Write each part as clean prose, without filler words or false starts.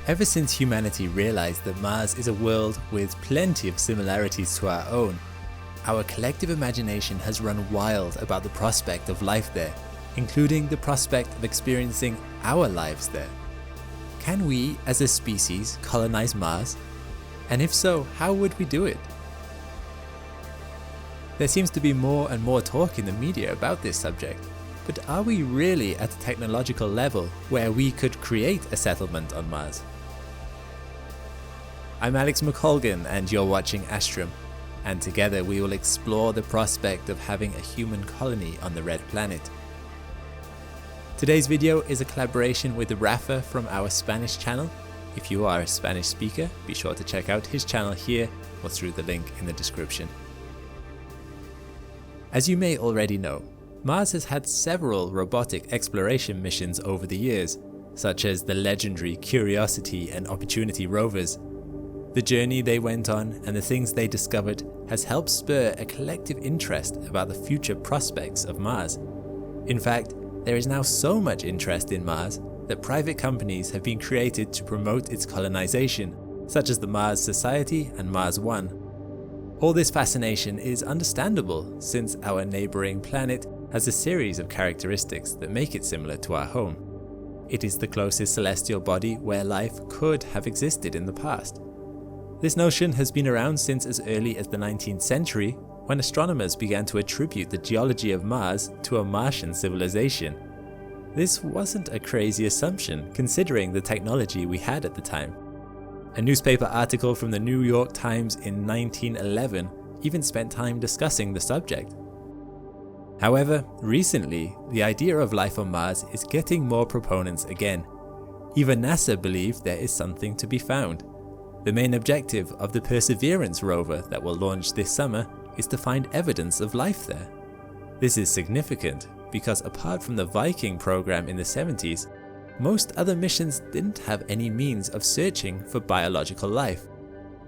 Ever since humanity realized that Mars is a world with plenty of similarities to our own, our collective imagination has run wild about the prospect of life there, including the prospect of experiencing our lives there. Can we, as a species, colonize Mars? And if so, how would we do it? There seems to be more and more talk in the media about this subject, but are we really at a technological level where we could create a settlement on Mars? I'm Alex McColgan and you're watching Astrum, and together we will explore the prospect of having a human colony on the Red Planet. Today's video is a collaboration with Rafa from our Spanish channel. If you are a Spanish speaker, be sure to check out his channel here or through the link in the description. As you may already know, Mars has had several robotic exploration missions over the years, such as the legendary Curiosity and Opportunity rovers. The journey they went on and the things they discovered has helped spur a collective interest about the future prospects of Mars. In fact, there is now so much interest in Mars that private companies have been created to promote its colonization, such as the Mars Society and Mars One. All this fascination is understandable since our neighboring planet has a series of characteristics that make it similar to our home. It is the closest celestial body where life could have existed in the past. This notion has been around since as early as the 19th century, when astronomers began to attribute the geology of Mars to a Martian civilization. This wasn't a crazy assumption considering the technology we had at the time. A newspaper article from the New York Times in 1911 even spent time discussing the subject. However, recently, the idea of life on Mars is getting more proponents again. Even NASA believe there is something to be found. The main objective of the Perseverance rover that will launch this summer is to find evidence of life there. This is significant because apart from the Viking program in the 70s, most other missions didn't have any means of searching for biological life.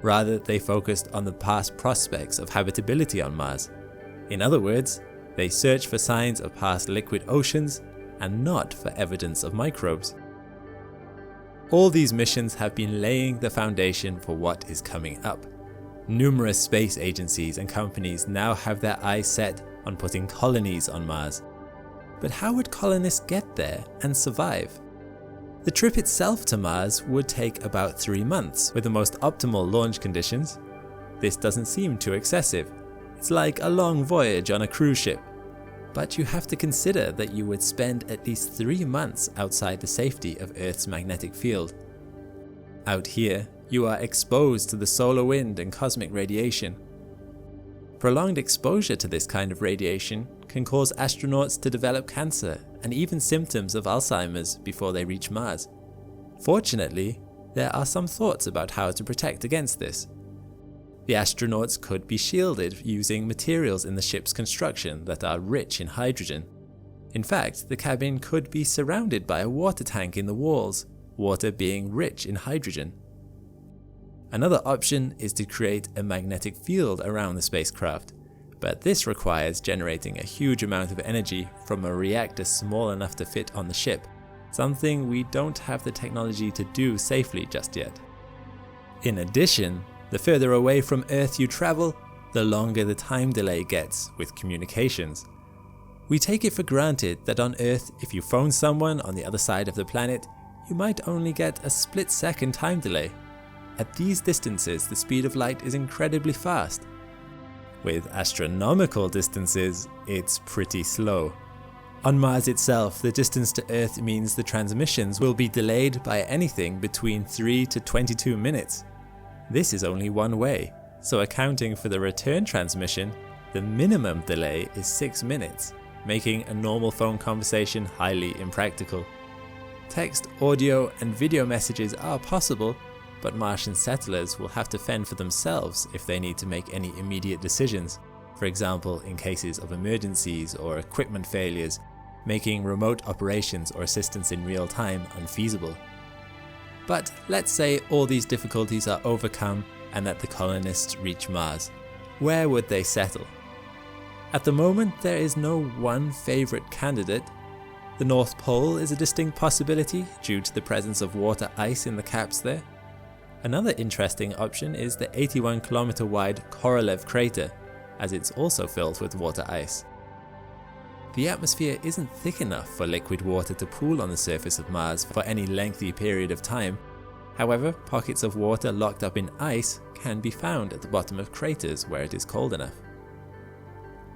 Rather, they focused on the past prospects of habitability on Mars. In other words, they searched for signs of past liquid oceans and not for evidence of microbes. All these missions have been laying the foundation for what is coming up. Numerous space agencies and companies now have their eyes set on putting colonies on Mars. But how would colonists get there and survive? The trip itself to Mars would take about 3 months with the most optimal launch conditions. This doesn't seem too excessive. It's like a long voyage on a cruise ship. But you have to consider that you would spend at least 3 months outside the safety of Earth's magnetic field. Out here, you are exposed to the solar wind and cosmic radiation. Prolonged exposure to this kind of radiation can cause astronauts to develop cancer and even symptoms of Alzheimer's before they reach Mars. Fortunately, there are some thoughts about how to protect against this. The astronauts could be shielded using materials in the ship's construction that are rich in hydrogen. In fact, the cabin could be surrounded by a water tank in the walls, water being rich in hydrogen. Another option is to create a magnetic field around the spacecraft, but this requires generating a huge amount of energy from a reactor small enough to fit on the ship, something we don't have the technology to do safely just yet. In addition, the further away from Earth you travel, the longer the time delay gets with communications. We take it for granted that on Earth, if you phone someone on the other side of the planet, you might only get a split-second time delay. At these distances, the speed of light is incredibly fast. With astronomical distances, it's pretty slow. On Mars itself, the distance to Earth means the transmissions will be delayed by anything between 3 to 22 minutes. This is only one way, so accounting for the return transmission, the minimum delay is 6 minutes, making a normal phone conversation highly impractical. Text, audio, and video messages are possible, but Martian settlers will have to fend for themselves if they need to make any immediate decisions, for example in cases of emergencies or equipment failures, making remote operations or assistance in real time unfeasible. But let's say all these difficulties are overcome and that the colonists reach Mars. Where would they settle? At the moment, there is no one favorite candidate. The North Pole is a distinct possibility due to the presence of water ice in the caps there. Another interesting option is the 81 kilometer wide Korolev crater, as it's also filled with water ice. The atmosphere isn't thick enough for liquid water to pool on the surface of Mars for any lengthy period of time. However, pockets of water locked up in ice can be found at the bottom of craters where it is cold enough.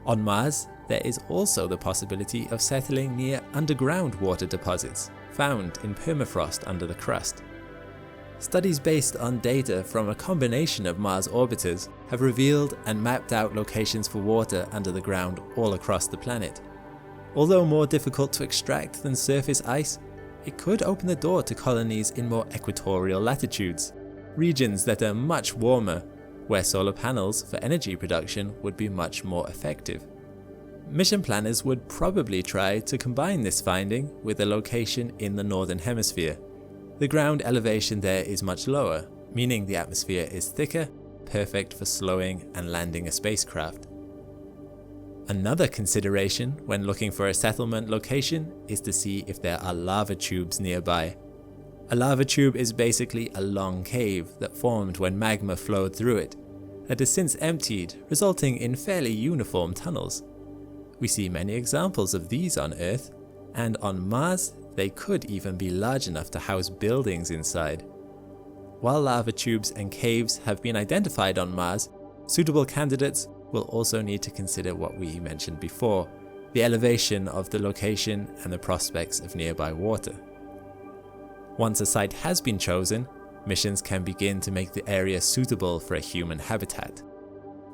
On Mars, there is also the possibility of settling near underground water deposits found in permafrost under the crust. Studies based on data from a combination of Mars orbiters have revealed and mapped out locations for water under the ground all across the planet. Although more difficult to extract than surface ice, it could open the door to colonies in more equatorial latitudes, regions that are much warmer, where solar panels for energy production would be much more effective. Mission planners would probably try to combine this finding with a location in the northern hemisphere. The ground elevation there is much lower, meaning the atmosphere is thicker, perfect for slowing and landing a spacecraft. Another consideration when looking for a settlement location is to see if there are lava tubes nearby. A lava tube is basically a long cave that formed when magma flowed through it, that has since emptied, resulting in fairly uniform tunnels. We see many examples of these on Earth, and on Mars they could even be large enough to house buildings inside. While lava tubes and caves have been identified on Mars, suitable candidates will also need to consider what we mentioned before, the elevation of the location and the prospects of nearby water. Once a site has been chosen, missions can begin to make the area suitable for a human habitat.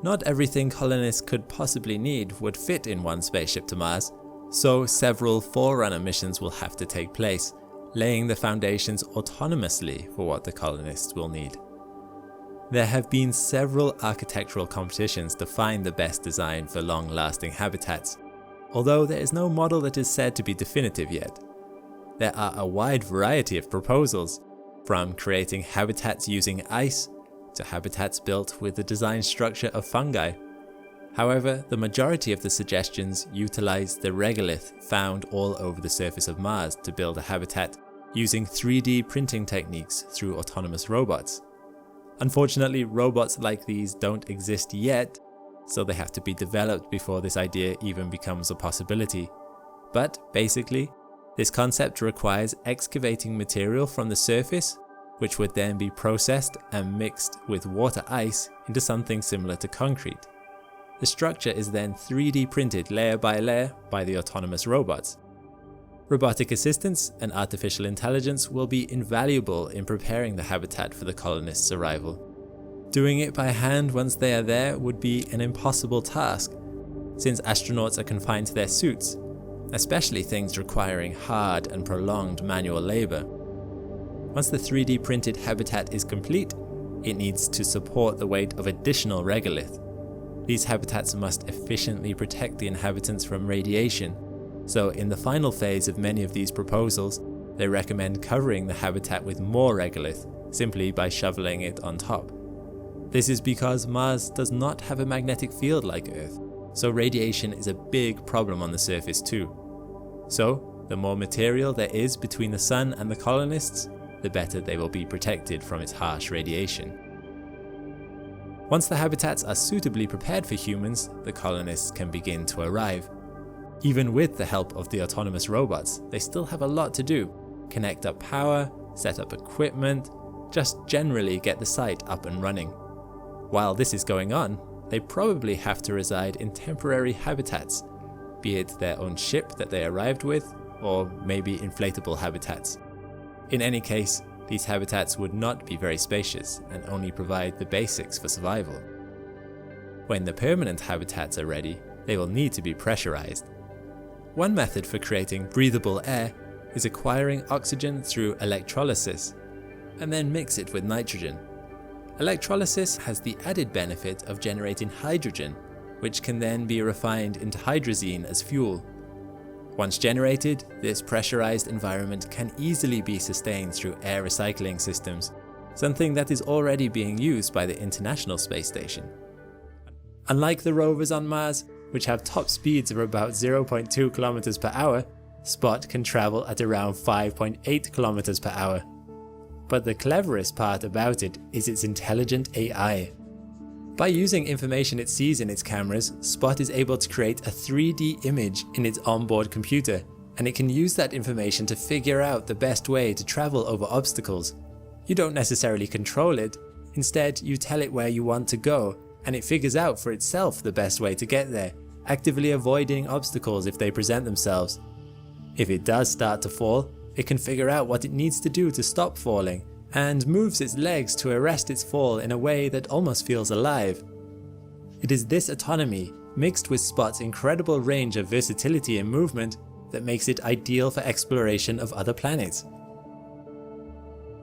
Not everything colonists could possibly need would fit in one spaceship to Mars, so several Forerunner missions will have to take place, laying the foundations autonomously for what the colonists will need. There have been several architectural competitions to find the best design for long-lasting habitats, although there is no model that is said to be definitive yet. There are a wide variety of proposals, from creating habitats using ice to habitats built with the design structure of fungi. However, the majority of the suggestions utilize the regolith found all over the surface of Mars to build a habitat using 3D printing techniques through autonomous robots. Unfortunately, robots like these don't exist yet, so they have to be developed before this idea even becomes a possibility. But basically, this concept requires excavating material from the surface, which would then be processed and mixed with water ice into something similar to concrete. The structure is then 3D printed layer by layer by the autonomous robots. Robotic assistance and artificial intelligence will be invaluable in preparing the habitat for the colonists' arrival. Doing it by hand once they are there would be an impossible task, since astronauts are confined to their suits, especially things requiring hard and prolonged manual labor. Once the 3D printed habitat is complete, it needs to support the weight of additional regolith. These habitats must efficiently protect the inhabitants from radiation, so in the final phase of many of these proposals, they recommend covering the habitat with more regolith simply by shoveling it on top. This is because Mars does not have a magnetic field like Earth, so radiation is a big problem on the surface too. So, the more material there is between the Sun and the colonists, the better they will be protected from its harsh radiation. Once the habitats are suitably prepared for humans, the colonists can begin to arrive. Even with the help of the autonomous robots, they still have a lot to do. Connect up power, set up equipment, just generally get the site up and running. While this is going on, they probably have to reside in temporary habitats, be it their own ship that they arrived with, or maybe inflatable habitats. In any case, these habitats would not be very spacious and only provide the basics for survival. When the permanent habitats are ready, they will need to be pressurized. One method for creating breathable air is acquiring oxygen through electrolysis, and then mix it with nitrogen. Electrolysis has the added benefit of generating hydrogen, which can then be refined into hydrazine as fuel. Once generated, this pressurized environment can easily be sustained through air recycling systems, something that is already being used by the International Space Station. Unlike the rovers on Mars, which have top speeds of about 0.2 km per hour, Spot can travel at around 5.8 kilometers per hour. But the cleverest part about it is its intelligent AI. By using information it sees in its cameras, Spot is able to create a 3D image in its onboard computer, and it can use that information to figure out the best way to travel over obstacles. You don't necessarily control it, instead you tell it where you want to go, and it figures out for itself the best way to get there, actively avoiding obstacles if they present themselves. If it does start to fall, it can figure out what it needs to do to stop falling, and moves its legs to arrest its fall in a way that almost feels alive. It is this autonomy, mixed with Spot's incredible range of versatility and movement, that makes it ideal for exploration of other planets.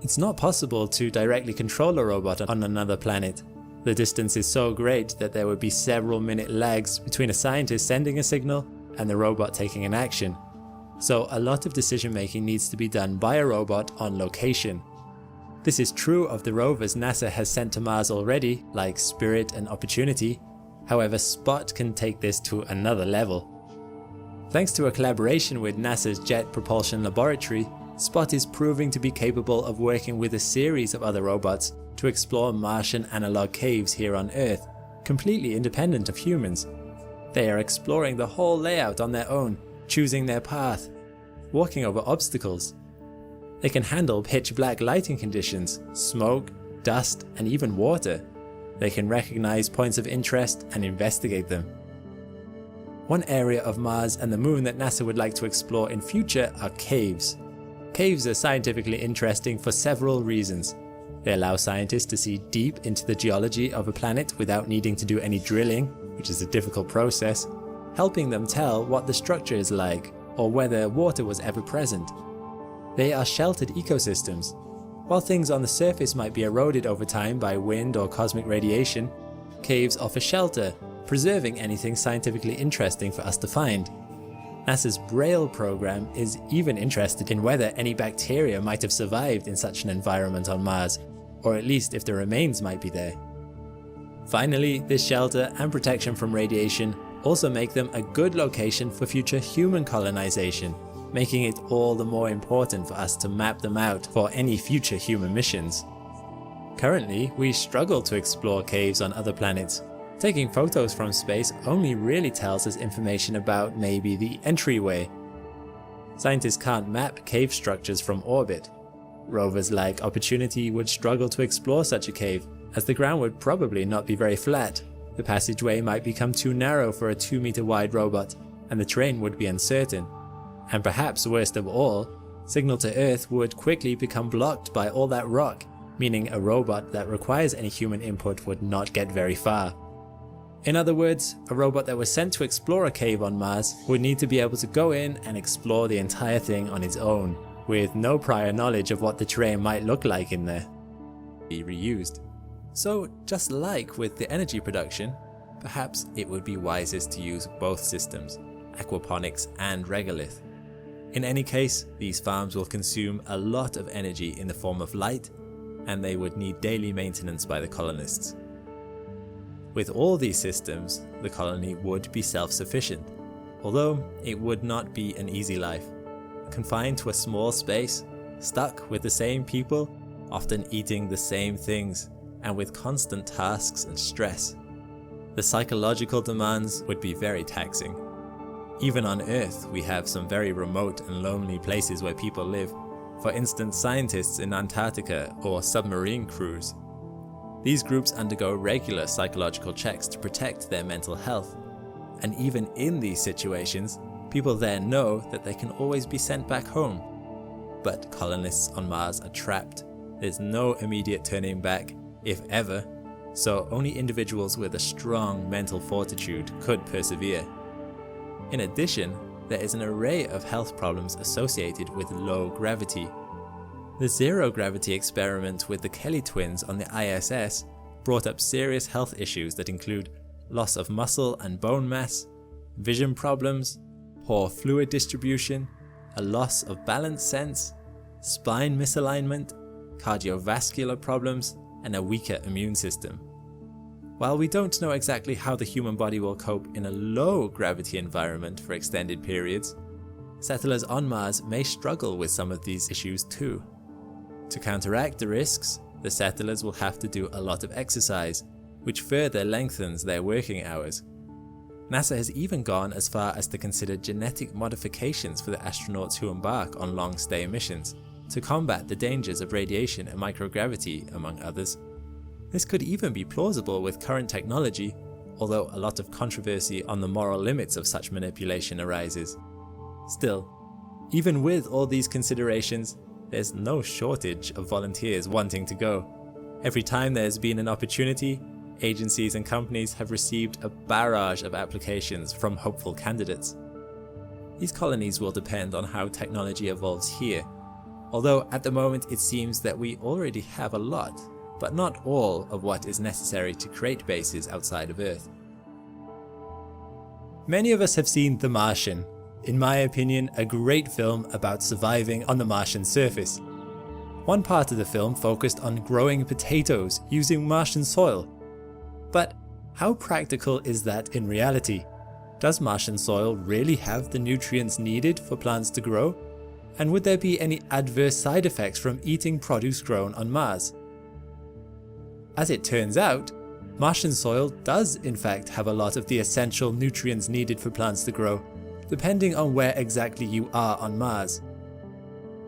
It's not possible to directly control a robot on another planet. The distance is so great that there would be several minute lags between a scientist sending a signal and the robot taking an action. So a lot of decision making needs to be done by a robot on location. This is true of the rovers NASA has sent to Mars already, like Spirit and Opportunity. However, Spot can take this to another level. Thanks to a collaboration with NASA's Jet Propulsion Laboratory, Spot is proving to be capable of working with a series of other robots to explore Martian analog caves here on Earth, completely independent of humans. They are exploring the whole layout on their own, choosing their path, walking over obstacles. They can handle pitch black lighting conditions, smoke, dust, and even water. They can recognize points of interest and investigate them. One area of Mars and the Moon that NASA would like to explore in future are caves. Caves are scientifically interesting for several reasons. They allow scientists to see deep into the geology of a planet without needing to do any drilling, which is a difficult process, helping them tell what the structure is like or whether water was ever present. They are sheltered ecosystems. While things on the surface might be eroded over time by wind or cosmic radiation, caves offer shelter, preserving anything scientifically interesting for us to find. NASA's Braille program is even interested in whether any bacteria might have survived in such an environment on Mars, or at least if the remains might be there. Finally, this shelter and protection from radiation also make them a good location for future human colonization, making it all the more important for us to map them out for any future human missions. Currently, we struggle to explore caves on other planets. Taking photos from space only really tells us information about maybe the entryway. Scientists can't map cave structures from orbit. Rovers like Opportunity would struggle to explore such a cave, as the ground would probably not be very flat. The passageway might become too narrow for a 2-meter wide robot, and the terrain would be uncertain. And perhaps worst of all, signal to Earth would quickly become blocked by all that rock, meaning a robot that requires any human input would not get very far. In other words, a robot that was sent to explore a cave on Mars would need to be able to go in and explore the entire thing on its own, with no prior knowledge of what the terrain might look like in there. Be reused. So, just like with the energy production, perhaps it would be wisest to use both systems, aquaponics and regolith. In any case, these farms will consume a lot of energy in the form of light, and they would need daily maintenance by the colonists. With all these systems, the colony would be self-sufficient, although it would not be an easy life. Confined to a small space, stuck with the same people, often eating the same things, and with constant tasks and stress. The psychological demands would be very taxing. Even on Earth, we have some very remote and lonely places where people live, for instance scientists in Antarctica or submarine crews. These groups undergo regular psychological checks to protect their mental health, and even in these situations, people there know that they can always be sent back home. But colonists on Mars are trapped. There's no immediate turning back, if ever, so only individuals with a strong mental fortitude could persevere. In addition, there is an array of health problems associated with low gravity. The zero-gravity experiment with the Kelly twins on the ISS brought up serious health issues that include loss of muscle and bone mass, vision problems, poor fluid distribution, a loss of balance sense, spine misalignment, cardiovascular problems, and a weaker immune system. While we don't know exactly how the human body will cope in a low-gravity environment for extended periods, settlers on Mars may struggle with some of these issues too. To counteract the risks, the settlers will have to do a lot of exercise, which further lengthens their working hours. NASA has even gone as far as to consider genetic modifications for the astronauts who embark on long-stay missions, to combat the dangers of radiation and microgravity, among others. This could even be plausible with current technology, although a lot of controversy on the moral limits of such manipulation arises. Still, even with all these considerations, there's no shortage of volunteers wanting to go. Every time there's been an opportunity, agencies and companies have received a barrage of applications from hopeful candidates. These colonies will depend on how technology evolves here, although at the moment it seems that we already have a lot, but not all of what is necessary to create bases outside of Earth. Many of us have seen The Martian, in my opinion a great film about surviving on the Martian surface. One part of the film focused on growing potatoes using Martian soil. But how practical is that in reality? Does Martian soil really have the nutrients needed for plants to grow? And would there be any adverse side effects from eating produce grown on Mars? As it turns out, Martian soil does in fact have a lot of the essential nutrients needed for plants to grow, depending on where exactly you are on Mars.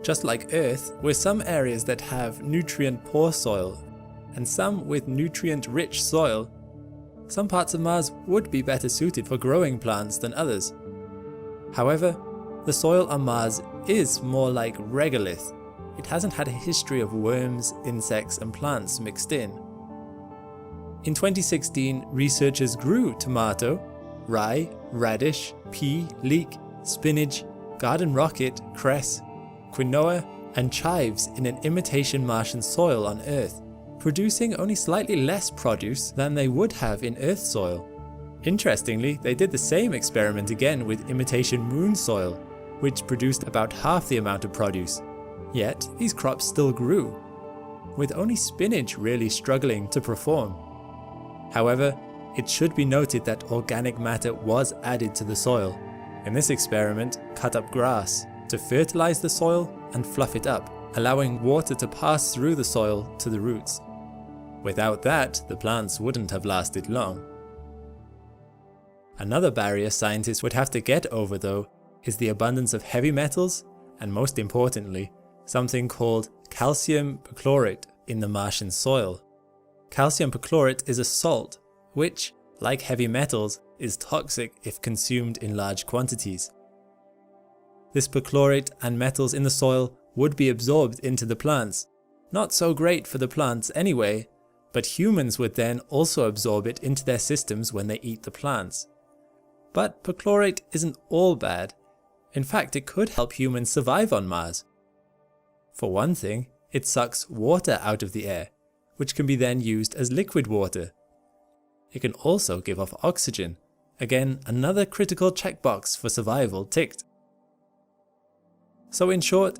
Just like Earth, with some areas that have nutrient-poor soil and some with nutrient-rich soil, some parts of Mars would be better suited for growing plants than others. However, the soil on Mars is more like regolith. It hasn't had a history of worms, insects and plants mixed in. In 2016, researchers grew tomato, rye, radish, pea, leek, spinach, garden rocket, cress, quinoa and chives in an imitation Martian soil on Earth, producing only slightly less produce than they would have in Earth soil. Interestingly, they did the same experiment again with imitation moon soil, which produced about half the amount of produce. Yet, these crops still grew, with only spinach really struggling to perform. However, it should be noted that organic matter was added to the soil. In this experiment, cut up grass to fertilize the soil and fluff it up, allowing water to pass through the soil to the roots. Without that, the plants wouldn't have lasted long. Another barrier scientists would have to get over though is the abundance of heavy metals and, most importantly, something called calcium perchlorate in the Martian soil. Calcium perchlorate is a salt which, like heavy metals, is toxic if consumed in large quantities. This perchlorate and metals in the soil would be absorbed into the plants. Not so great for the plants anyway, but humans would then also absorb it into their systems when they eat the plants. But perchlorate isn't all bad. In fact, it could help humans survive on Mars. For one thing, it sucks water out of the air, which can be then used as liquid water. It can also give off oxygen. Again, another critical checkbox for survival ticked. So in short,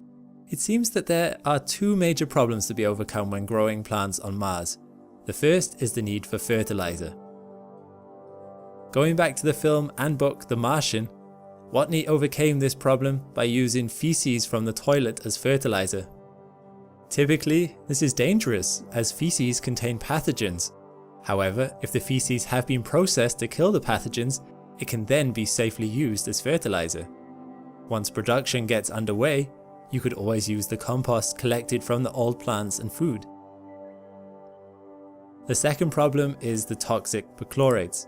it seems that there are two major problems to be overcome when growing plants on Mars. The first is the need for fertilizer. Going back to the film and book The Martian, Watney overcame this problem by using feces from the toilet as fertilizer. Typically, this is dangerous as feces contain pathogens. However, if the feces have been processed to kill the pathogens, it can then be safely used as fertilizer. Once production gets underway, you could always use the compost collected from the old plants and food. The second problem is the toxic perchlorates.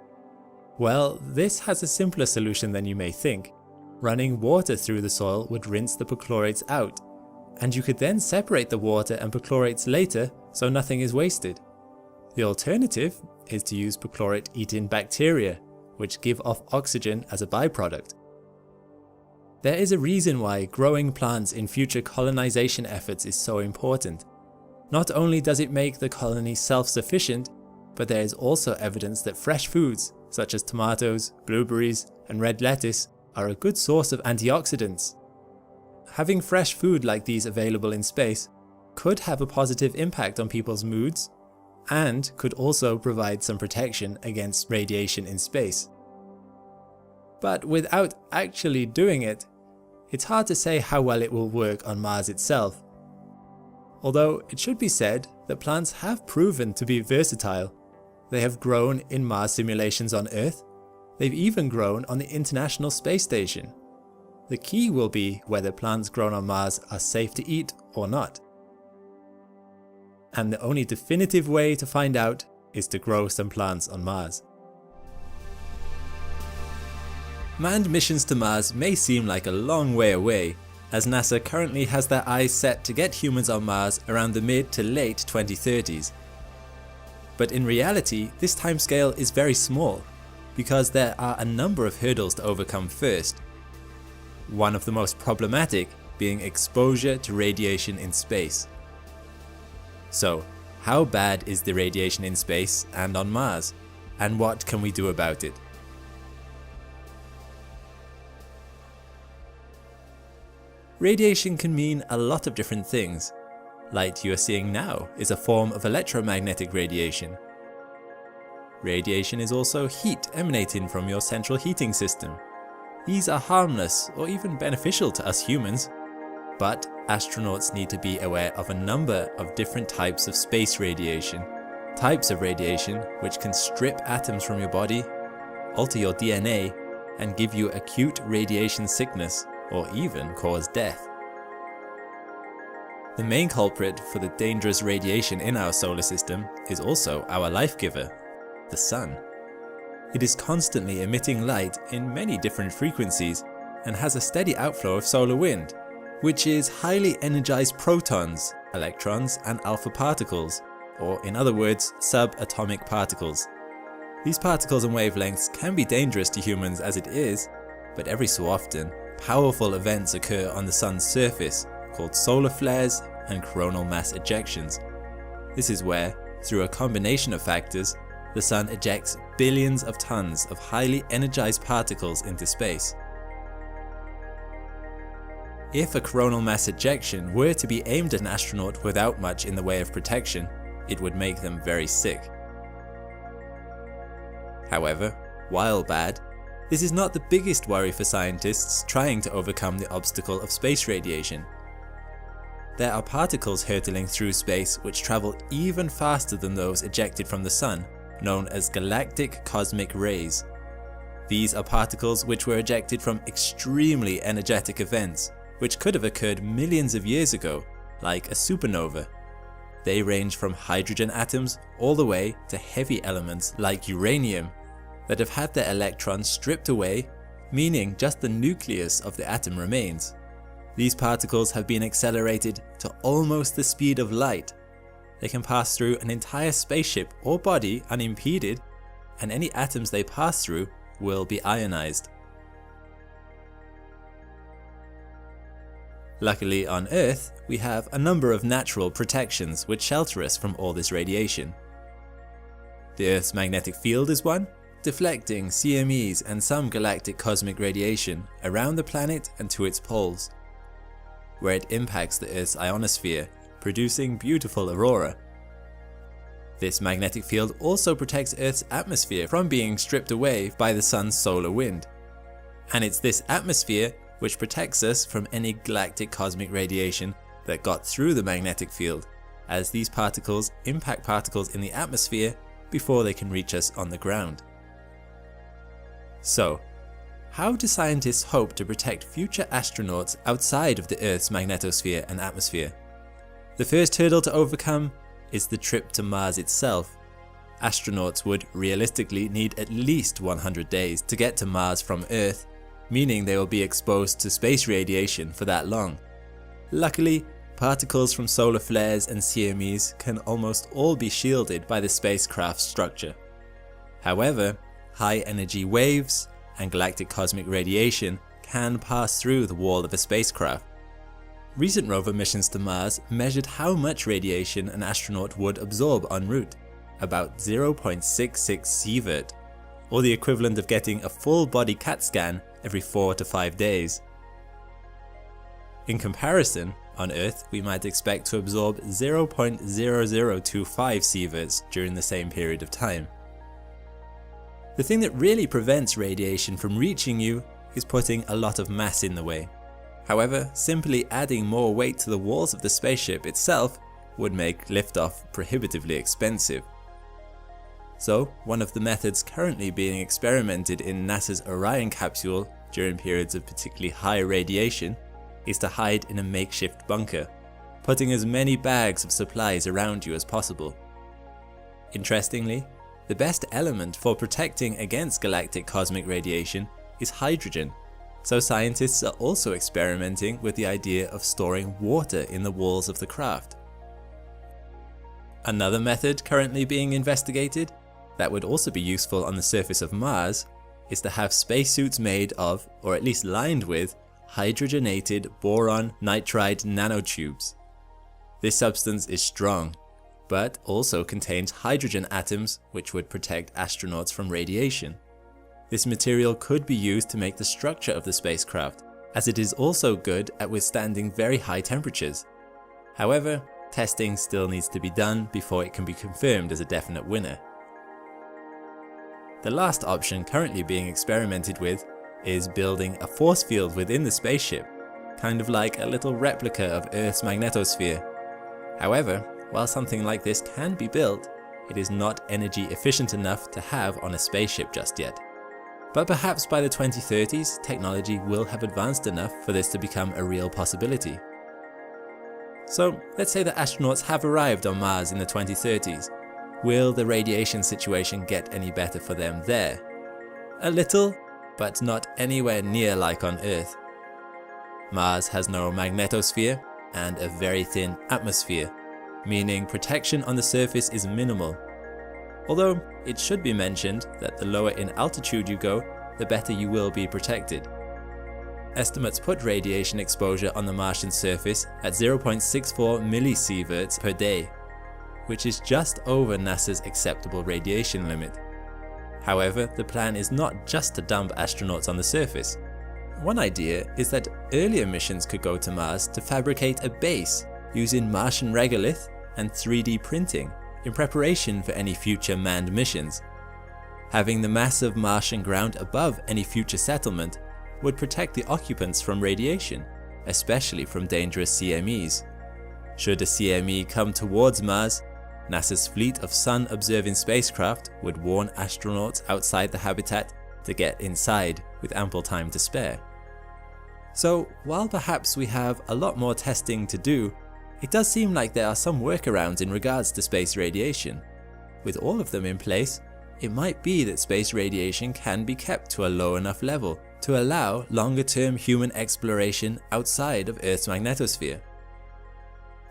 Well, this has a simpler solution than you may think. Running water through the soil would rinse the perchlorates out, and you could then separate the water and perchlorates later so nothing is wasted. The alternative is to use perchlorate-eating bacteria, which give off oxygen as a byproduct. There is a reason why growing plants in future colonization efforts is so important. Not only does it make the colony self-sufficient, but there is also evidence that fresh foods, such as tomatoes, blueberries, and red lettuce, are a good source of antioxidants. Having fresh food like these available in space could have a positive impact on people's moods, and could also provide some protection against radiation in space. But without actually doing it, it's hard to say how well it will work on Mars itself. Although it should be said that plants have proven to be versatile. They have grown in Mars simulations on Earth. They've even grown on the International Space Station. The key will be whether plants grown on Mars are safe to eat or not. And the only definitive way to find out is to grow some plants on Mars. Manned missions to Mars may seem like a long way away, as NASA currently has their eyes set to get humans on Mars around the mid to late 2030s. But in reality, this timescale is very small, because there are a number of hurdles to overcome first. One of the most problematic being exposure to radiation in space. So, how bad is the radiation in space and on Mars? And what can we do about it? Radiation can mean a lot of different things. Light you are seeing now is a form of electromagnetic radiation. Radiation is also heat emanating from your central heating system. These are harmless or even beneficial to us humans, but astronauts need to be aware of a number of different types of space radiation. Types of radiation which can strip atoms from your body, alter your DNA, and give you acute radiation sickness, or even cause death. The main culprit for the dangerous radiation in our solar system is also our life giver, the Sun. It is constantly emitting light in many different frequencies and has a steady outflow of solar wind, which is highly energized protons, electrons, and alpha particles, or in other words, subatomic particles. These particles and wavelengths can be dangerous to humans as it is, but every so often, powerful events occur on the Sun's surface called solar flares and coronal mass ejections. This is where, through a combination of factors, the Sun ejects billions of tons of highly energized particles into space. If a coronal mass ejection were to be aimed at an astronaut without much in the way of protection, it would make them very sick. However, while bad, this is not the biggest worry for scientists trying to overcome the obstacle of space radiation. There are particles hurtling through space which travel even faster than those ejected from the Sun, known as galactic cosmic rays. These are particles which were ejected from extremely energetic events, which could have occurred millions of years ago, like a supernova. They range from hydrogen atoms all the way to heavy elements like uranium, that have had their electrons stripped away, meaning just the nucleus of the atom remains. These particles have been accelerated to almost the speed of light. They can pass through an entire spaceship or body unimpeded, and any atoms they pass through will be ionized. Luckily on Earth, we have a number of natural protections which shelter us from all this radiation. The Earth's magnetic field is one, deflecting CMEs and some galactic cosmic radiation around the planet and to its poles, where it impacts the Earth's ionosphere, producing beautiful aurora. This magnetic field also protects Earth's atmosphere from being stripped away by the Sun's solar wind. And it's this atmosphere which protects us from any galactic cosmic radiation that got through the magnetic field, as these particles impact particles in the atmosphere before they can reach us on the ground. So, how do scientists hope to protect future astronauts outside of the Earth's magnetosphere and atmosphere? The first hurdle to overcome is the trip to Mars itself. Astronauts would realistically need at least 100 days to get to Mars from Earth, meaning they will be exposed to space radiation for that long. Luckily, particles from solar flares and CMEs can almost all be shielded by the spacecraft's structure. However, high energy waves and galactic cosmic radiation can pass through the wall of a spacecraft. Recent rover missions to Mars measured how much radiation an astronaut would absorb en route, about 0.66 sievert, or the equivalent of getting a full body CAT scan every 4 to 5 days. In comparison, on Earth we might expect to absorb 0.0025 sieverts during the same period of time. The thing that really prevents radiation from reaching you is putting a lot of mass in the way. However, simply adding more weight to the walls of the spaceship itself would make liftoff prohibitively expensive. So, one of the methods currently being experimented in NASA's Orion capsule during periods of particularly high radiation is to hide in a makeshift bunker, putting as many bags of supplies around you as possible. Interestingly, the best element for protecting against galactic cosmic radiation is hydrogen, so scientists are also experimenting with the idea of storing water in the walls of the craft. Another method currently being investigated, that would also be useful on the surface of Mars, is to have spacesuits made of, or at least lined with, hydrogenated boron nitride nanotubes. This substance is strong, but also contains hydrogen atoms which would protect astronauts from radiation. This material could be used to make the structure of the spacecraft, as it is also good at withstanding very high temperatures. However, testing still needs to be done before it can be confirmed as a definite winner. The last option currently being experimented with is building a force field within the spaceship, kind of like a little replica of Earth's magnetosphere. However, while something like this can be built, it is not energy efficient enough to have on a spaceship just yet. But perhaps by the 2030s, technology will have advanced enough for this to become a real possibility. So let's say that astronauts have arrived on Mars in the 2030s. Will the radiation situation get any better for them there? A little, but not anywhere near like on Earth. Mars has no magnetosphere and a very thin atmosphere, meaning protection on the surface is minimal. Although it should be mentioned that the lower in altitude you go, the better you will be protected. Estimates put radiation exposure on the Martian surface at 0.64 millisieverts per day, which is just over NASA's acceptable radiation limit. However, the plan is not just to dump astronauts on the surface. One idea is that earlier missions could go to Mars to fabricate a base using Martian regolith and 3D printing in preparation for any future manned missions. Having the massive Martian ground above any future settlement would protect the occupants from radiation, especially from dangerous CMEs. Should a CME come towards Mars, NASA's fleet of sun-observing spacecraft would warn astronauts outside the habitat to get inside with ample time to spare. So, while perhaps we have a lot more testing to do, it does seem like there are some workarounds in regards to space radiation. With all of them in place, it might be that space radiation can be kept to a low enough level to allow longer-term human exploration outside of Earth's magnetosphere.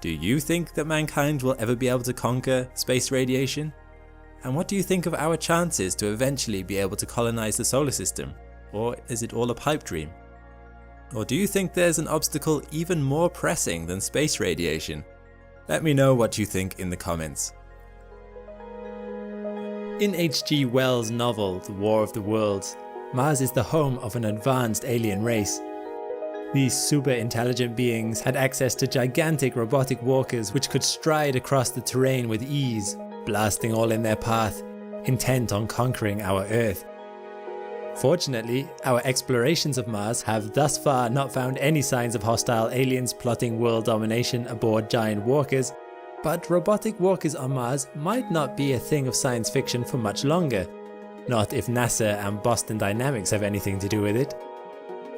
Do you think that mankind will ever be able to conquer space radiation? And what do you think of our chances to eventually be able to colonize the solar system? Or is it all a pipe dream? Or do you think there's an obstacle even more pressing than space radiation? Let me know what you think in the comments. In H.G. Wells' novel, The War of the Worlds, Mars is the home of an advanced alien race. These super intelligent beings had access to gigantic robotic walkers which could stride across the terrain with ease, blasting all in their path, intent on conquering our Earth. Fortunately, our explorations of Mars have thus far not found any signs of hostile aliens plotting world domination aboard giant walkers, but robotic walkers on Mars might not be a thing of science fiction for much longer, not if NASA and Boston Dynamics have anything to do with it.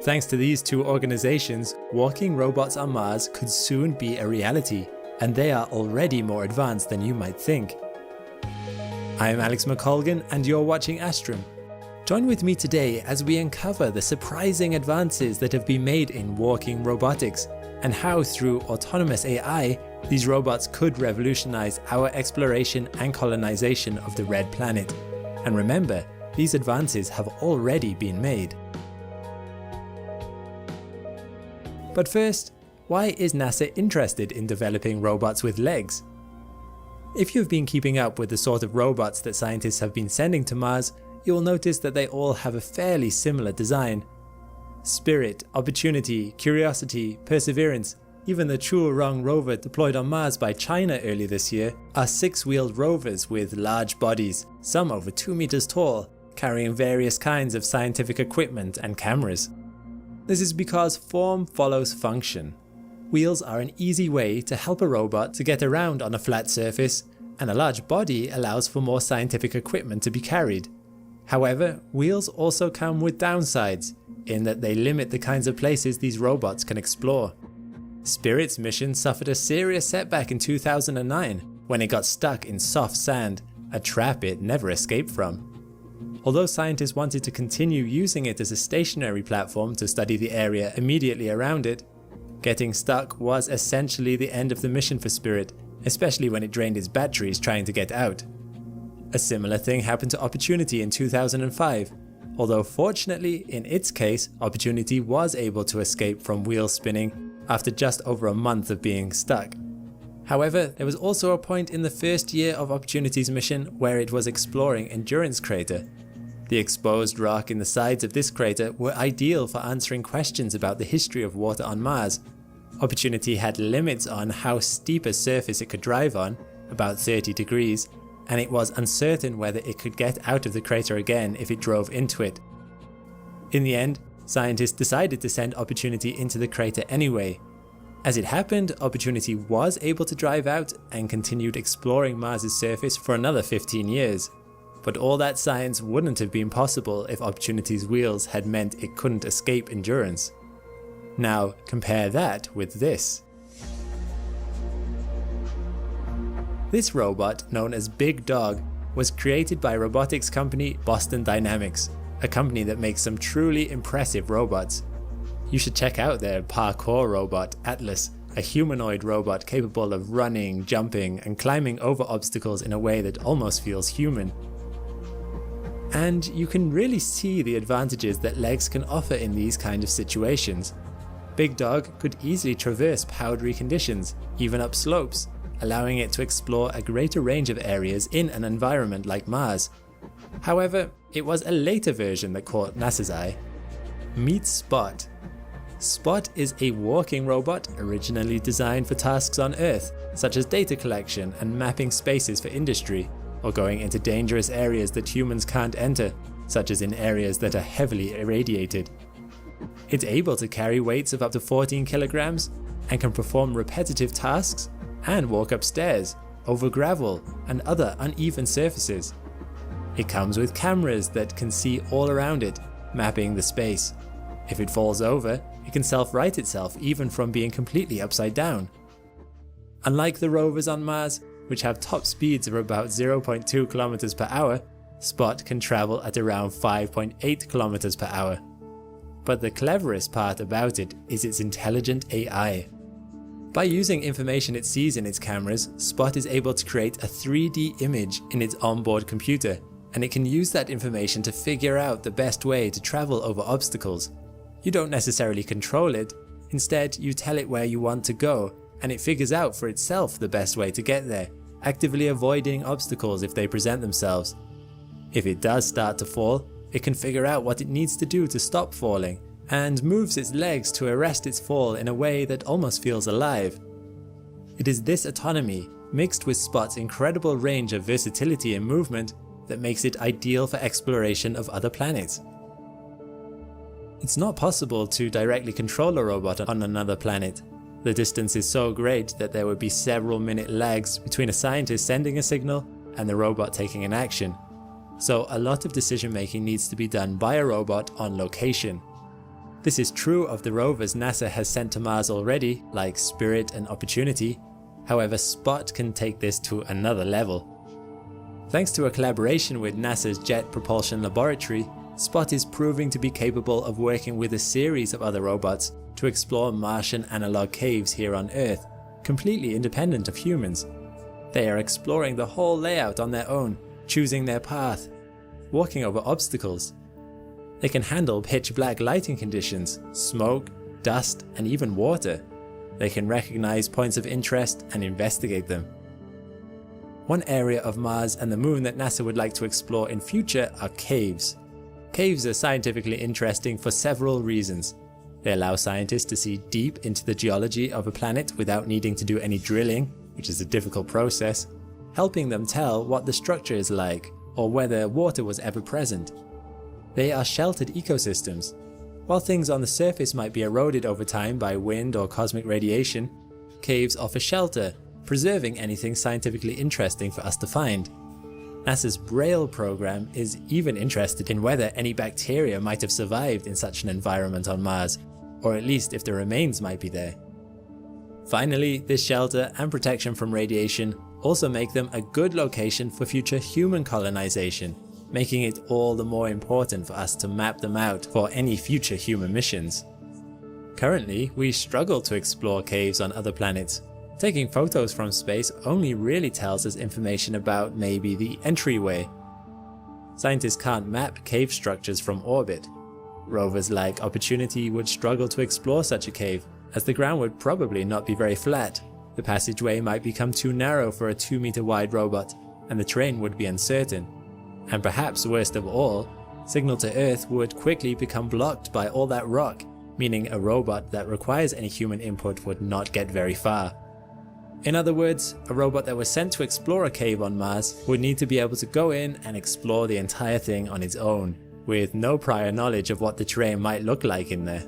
Thanks to these two organizations, walking robots on Mars could soon be a reality, and they are already more advanced than you might think. I'm Alex McColgan and you're watching Astrum. Join with me today as we uncover the surprising advances that have been made in walking robotics, and how through autonomous AI, these robots could revolutionize our exploration and colonization of the Red Planet. And remember, these advances have already been made. But first, why is NASA interested in developing robots with legs? If you've been keeping up with the sort of robots that scientists have been sending to Mars, you will notice that they all have a fairly similar design. Spirit, Opportunity, Curiosity, Perseverance, even the Chuorong rover deployed on Mars by China earlier this year, are six-wheeled rovers with large bodies, some over 2 meters tall, carrying various kinds of scientific equipment and cameras. This is because form follows function. Wheels are an easy way to help a robot to get around on a flat surface, and a large body allows for more scientific equipment to be carried. However, wheels also come with downsides, in that they limit the kinds of places these robots can explore. Spirit's mission suffered a serious setback in 2009 when it got stuck in soft sand, a trap it never escaped from. Although scientists wanted to continue using it as a stationary platform to study the area immediately around it, getting stuck was essentially the end of the mission for Spirit, especially when it drained its batteries trying to get out. A similar thing happened to Opportunity in 2005, although fortunately in its case, Opportunity was able to escape from wheel spinning after just over a month of being stuck. However, there was also a point in the first year of Opportunity's mission where it was exploring Endurance Crater. The exposed rock in the sides of this crater were ideal for answering questions about the history of water on Mars. Opportunity had limits on how steep a surface it could drive on, about 30 degrees, and it was uncertain whether it could get out of the crater again if it drove into it. In the end, scientists decided to send Opportunity into the crater anyway. As it happened, Opportunity was able to drive out and continued exploring Mars's surface for another 15 years. But all that science wouldn't have been possible if Opportunity's wheels had meant it couldn't escape endurance. Now compare that with this. This robot, known as Big Dog, was created by robotics company Boston Dynamics, a company that makes some truly impressive robots. You should check out their parkour robot, Atlas, a humanoid robot capable of running, jumping, and climbing over obstacles in a way that almost feels human. And you can really see the advantages that legs can offer in these kind of situations. Big Dog could easily traverse powdery conditions, even up slopes, allowing it to explore a greater range of areas in an environment like Mars. However, it was a later version that caught NASA's eye. Meet Spot. Spot is a walking robot originally designed for tasks on Earth, such as data collection and mapping spaces for industry, or going into dangerous areas that humans can't enter, such as in areas that are heavily irradiated. It's able to carry weights of up to 14 kilograms and can perform repetitive tasks and walk upstairs, over gravel and other uneven surfaces. It comes with cameras that can see all around it, mapping the space. If it falls over, it can self-right itself even from being completely upside down. Unlike the rovers on Mars, which have top speeds of about 0.2 km per hour, Spot can travel at around 5.8 km per hour. But the cleverest part about it is its intelligent AI. By using information it sees in its cameras, Spot is able to create a 3D image in its onboard computer, and it can use that information to figure out the best way to travel over obstacles. You don't necessarily control it, instead you tell it where you want to go, and it figures out for itself the best way to get there, actively avoiding obstacles if they present themselves. If it does start to fall, it can figure out what it needs to do to stop falling, and moves its legs to arrest its fall in a way that almost feels alive. It is this autonomy, mixed with Spot's incredible range of versatility and movement, that makes it ideal for exploration of other planets. It's not possible to directly control a robot on another planet. The distance is so great that there would be several minute lags between a scientist sending a signal and the robot taking an action. So a lot of decision making needs to be done by a robot on location. This is true of the rovers NASA has sent to Mars already, like Spirit and Opportunity. However, Spot can take this to another level. Thanks to a collaboration with NASA's Jet Propulsion Laboratory, Spot is proving to be capable of working with a series of other robots to explore Martian analog caves here on Earth, completely independent of humans. They are exploring the whole layout on their own, choosing their path, walking over obstacles. They can handle pitch black lighting conditions, smoke, dust, and even water. They can recognize points of interest and investigate them. One area of Mars and the Moon that NASA would like to explore in future are caves. Caves are scientifically interesting for several reasons. They allow scientists to see deep into the geology of a planet without needing to do any drilling, which is a difficult process, helping them tell what the structure is like or whether water was ever present. They are sheltered ecosystems. While things on the surface might be eroded over time by wind or cosmic radiation, caves offer shelter, preserving anything scientifically interesting for us to find. NASA's Braille program is even interested in whether any bacteria might have survived in such an environment on Mars, or at least if the remains might be there. Finally, this shelter and protection from radiation also make them a good location for future human colonization, making it all the more important for us to map them out for any future human missions. Currently, we struggle to explore caves on other planets. Taking photos from space only really tells us information about maybe the entryway. Scientists can't map cave structures from orbit. Rovers like Opportunity would struggle to explore such a cave, as the ground would probably not be very flat. The passageway might become too narrow for a 2-meter wide robot, and the terrain would be uncertain. And perhaps worst of all, signal to Earth would quickly become blocked by all that rock, meaning a robot that requires any human input would not get very far. In other words, a robot that was sent to explore a cave on Mars would need to be able to go in and explore the entire thing on its own, with no prior knowledge of what the terrain might look like in there.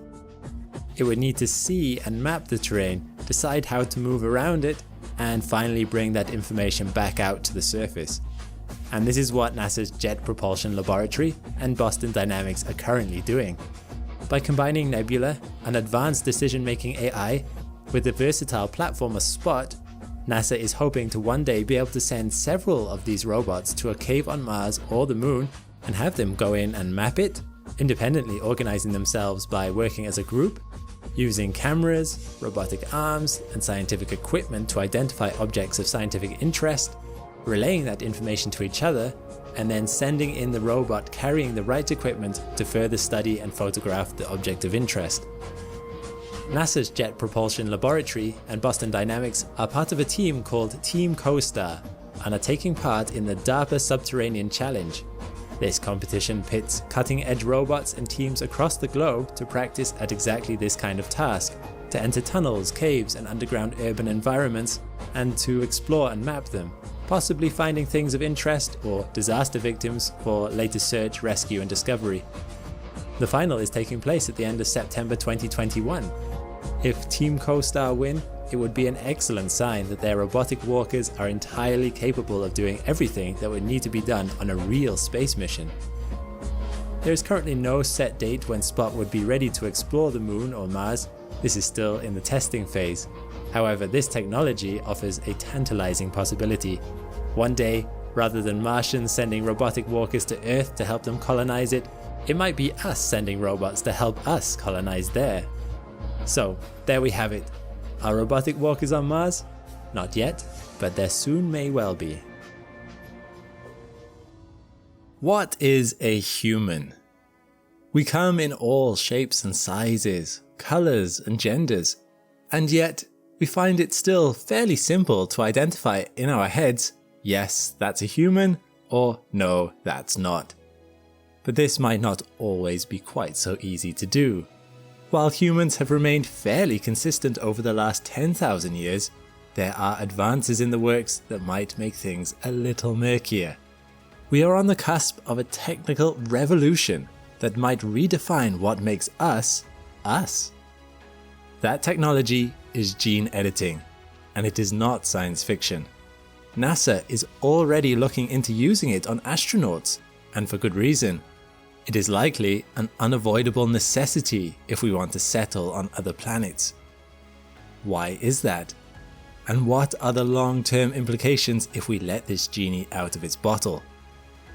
It would need to see and map the terrain, decide how to move around it, and finally bring that information back out to the surface. And this is what NASA's Jet Propulsion Laboratory and Boston Dynamics are currently doing. By combining Nebula, an advanced decision-making AI, with the versatile platformer Spot, NASA is hoping to one day be able to send several of these robots to a cave on Mars or the Moon and have them go in and map it, independently organizing themselves by working as a group, using cameras, robotic arms, and scientific equipment to identify objects of scientific interest, relaying that information to each other, and then sending in the robot carrying the right equipment to further study and photograph the object of interest. NASA's Jet Propulsion Laboratory and Boston Dynamics are part of a team called Team CoStar and are taking part in the DARPA Subterranean Challenge. This competition pits cutting-edge robots and teams across the globe to practice at exactly this kind of task, to enter tunnels, caves, and underground urban environments, and to explore and map them, possibly finding things of interest or disaster victims for later search, rescue, and discovery. The final is taking place at the end of September 2021. If Team CoStar win, it would be an excellent sign that their robotic walkers are entirely capable of doing everything that would need to be done on a real space mission. There is currently no set date when Spot would be ready to explore the Moon or Mars. This is still in the testing phase. However, this technology offers a tantalizing possibility. One day, rather than Martians sending robotic walkers to Earth to help them colonize it, it might be us sending robots to help us colonize there. So, there we have it. Are robotic walkers on Mars? Not yet, but there soon may well be. What is a human? We come in all shapes and sizes, colors and genders, and yet we find it still fairly simple to identify in our heads, yes, that's a human, or no, that's not. But this might not always be quite so easy to do. While humans have remained fairly consistent over the last 10,000 years, there are advances in the works that might make things a little murkier. We are on the cusp of a technical revolution that might redefine what makes us, us. That technology is gene editing, and it is not science fiction. NASA is already looking into using it on astronauts, and for good reason. It is likely an unavoidable necessity if we want to settle on other planets. Why is that? And what are the long-term implications if we let this genie out of its bottle?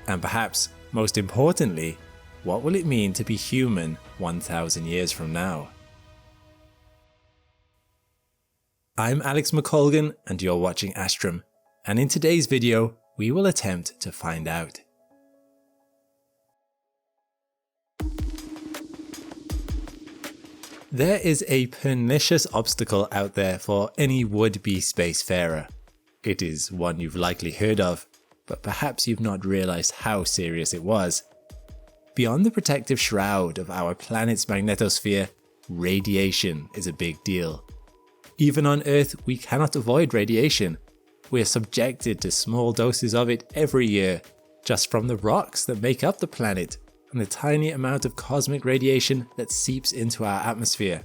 And perhaps, most importantly, what will it mean to be human 1,000 years from now? I'm Alex McColgan and you're watching Astrum, and in today's video we will attempt to find out. There is a pernicious obstacle out there for any would-be spacefarer. It is one you've likely heard of, but perhaps you've not realized how serious it was. Beyond the protective shroud of our planet's magnetosphere, radiation is a big deal. Even on Earth, we cannot avoid radiation. We are subjected to small doses of it every year, just from the rocks that make up the planet, and the tiny amount of cosmic radiation that seeps into our atmosphere.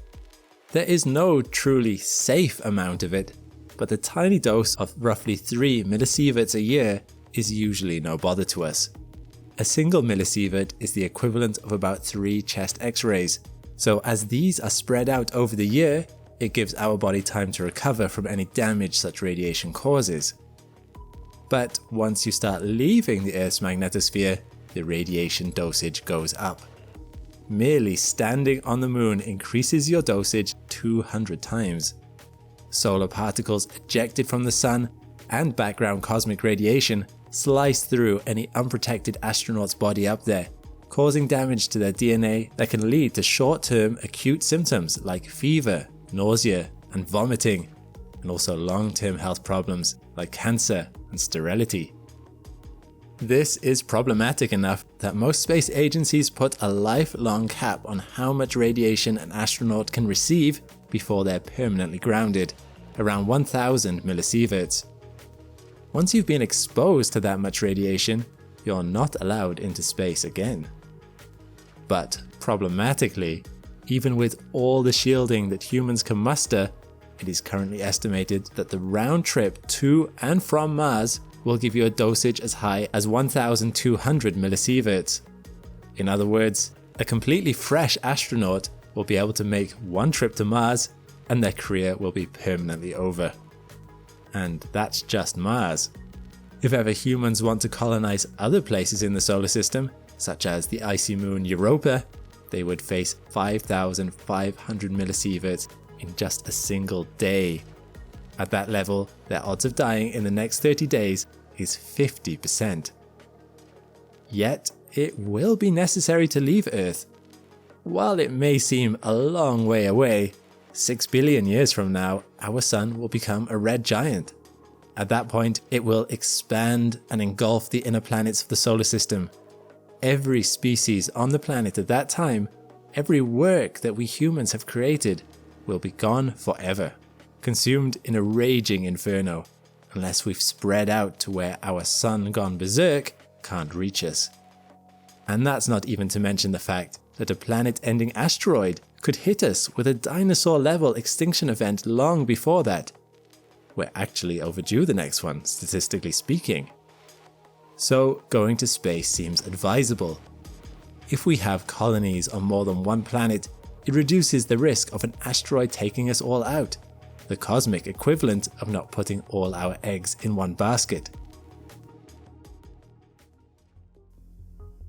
There is no truly safe amount of it, but the tiny dose of roughly 3 millisieverts a year is usually no bother to us. A single millisievert is the equivalent of about 3 chest x-rays, so as these are spread out over the year, it gives our body time to recover from any damage such radiation causes. But once you start leaving the Earth's magnetosphere, the radiation dosage goes up. Merely standing on the moon increases your dosage 200 times. Solar particles ejected from the sun and background cosmic radiation slice through any unprotected astronaut's body up there, causing damage to their DNA that can lead to short-term acute symptoms like fever, nausea, and vomiting, and also long-term health problems like cancer and sterility. This is problematic enough that most space agencies put a lifelong cap on how much radiation an astronaut can receive before they're permanently grounded, around 1000 millisieverts. Once you've been exposed to that much radiation, you're not allowed into space again. But problematically, even with all the shielding that humans can muster, it is currently estimated that the round trip to and from Mars will give you a dosage as high as 1200 millisieverts. In other words, a completely fresh astronaut will be able to make one trip to Mars and their career will be permanently over. And that's just Mars. If ever humans want to colonize other places in the solar system, such as the icy moon Europa, they would face 5,500 millisieverts in just a single day. At that level, their odds of dying in the next 30 days is 50%. Yet, it will be necessary to leave Earth. While it may seem a long way away, 6 billion years from now, our sun will become a red giant. At that point, it will expand and engulf the inner planets of the solar system. Every species on the planet at that time, every work that we humans have created, will be gone forever, consumed in a raging inferno, unless we've spread out to where our sun gone berserk can't reach us. And that's not even to mention the fact that a planet-ending asteroid could hit us with a dinosaur-level extinction event long before that. We're actually overdue the next one, statistically speaking. So going to space seems advisable. If we have colonies on more than one planet, it reduces the risk of an asteroid taking us all out, the cosmic equivalent of not putting all our eggs in one basket.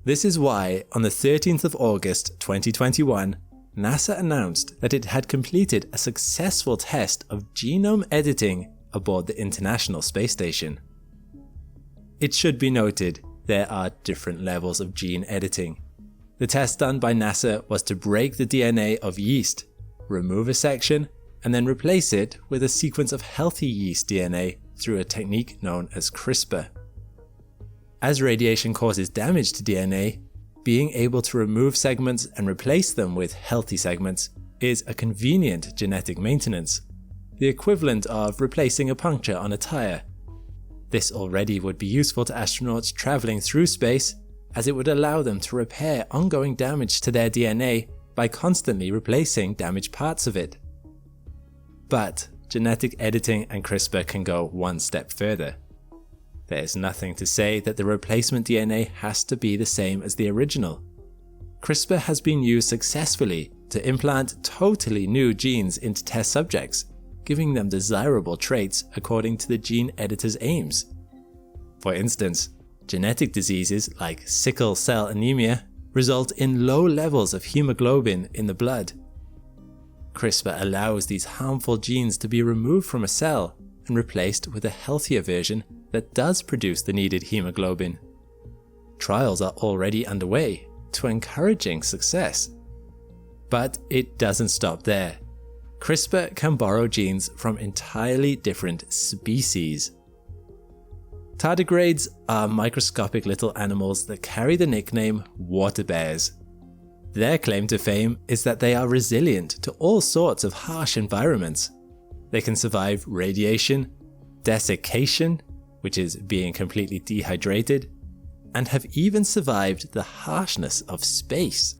This is why, on the 13th of August 2021, NASA announced that it had completed a successful test of genome editing aboard the International Space Station. It should be noted, there are different levels of gene editing. The test done by NASA was to break the DNA of yeast, remove a section, and then replace it with a sequence of healthy yeast DNA through a technique known as CRISPR. As radiation causes damage to DNA, being able to remove segments and replace them with healthy segments is a convenient genetic maintenance, the equivalent of replacing a puncture on a tire. This already would be useful to astronauts traveling through space, as it would allow them to repair ongoing damage to their DNA by constantly replacing damaged parts of it. But genetic editing and CRISPR can go one step further. There is nothing to say that the replacement DNA has to be the same as the original. CRISPR has been used successfully to implant totally new genes into test subjects, giving them desirable traits according to the gene editor's aims. For instance, genetic diseases like sickle cell anemia result in low levels of hemoglobin in the blood. CRISPR allows these harmful genes to be removed from a cell and replaced with a healthier version that does produce the needed hemoglobin. Trials are already underway to encouraging success. But it doesn't stop there. CRISPR can borrow genes from entirely different species. Tardigrades are microscopic little animals that carry the nickname water bears. Their claim to fame is that they are resilient to all sorts of harsh environments. They can survive radiation, desiccation, which is being completely dehydrated, and have even survived the harshness of space.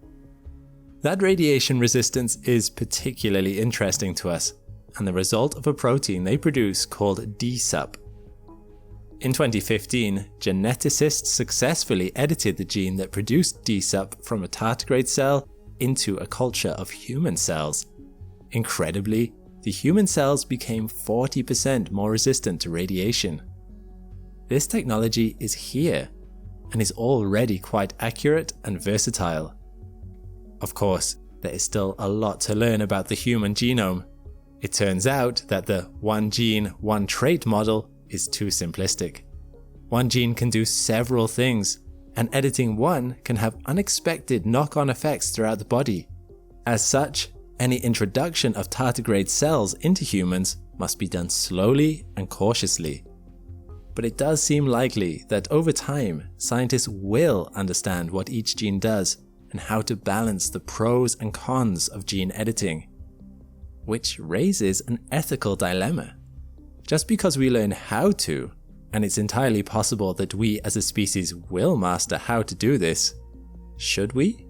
That radiation resistance is particularly interesting to us, and the result of a protein they produce called DSUP. In 2015, geneticists successfully edited the gene that produced DSUP from a tardigrade cell into a culture of human cells. Incredibly, the human cells became 40% more resistant to radiation. This technology is here, and is already quite accurate and versatile. Of course, there is still a lot to learn about the human genome. It turns out that the one gene, one trait model is too simplistic. One gene can do several things, and editing one can have unexpected knock-on effects throughout the body. As such, any introduction of tardigrade cells into humans must be done slowly and cautiously. But it does seem likely that over time, scientists will understand what each gene does and how to balance the pros and cons of gene editing. Which raises an ethical dilemma. Just because we learn how to, and it's entirely possible that we as a species will master how to do this, should we?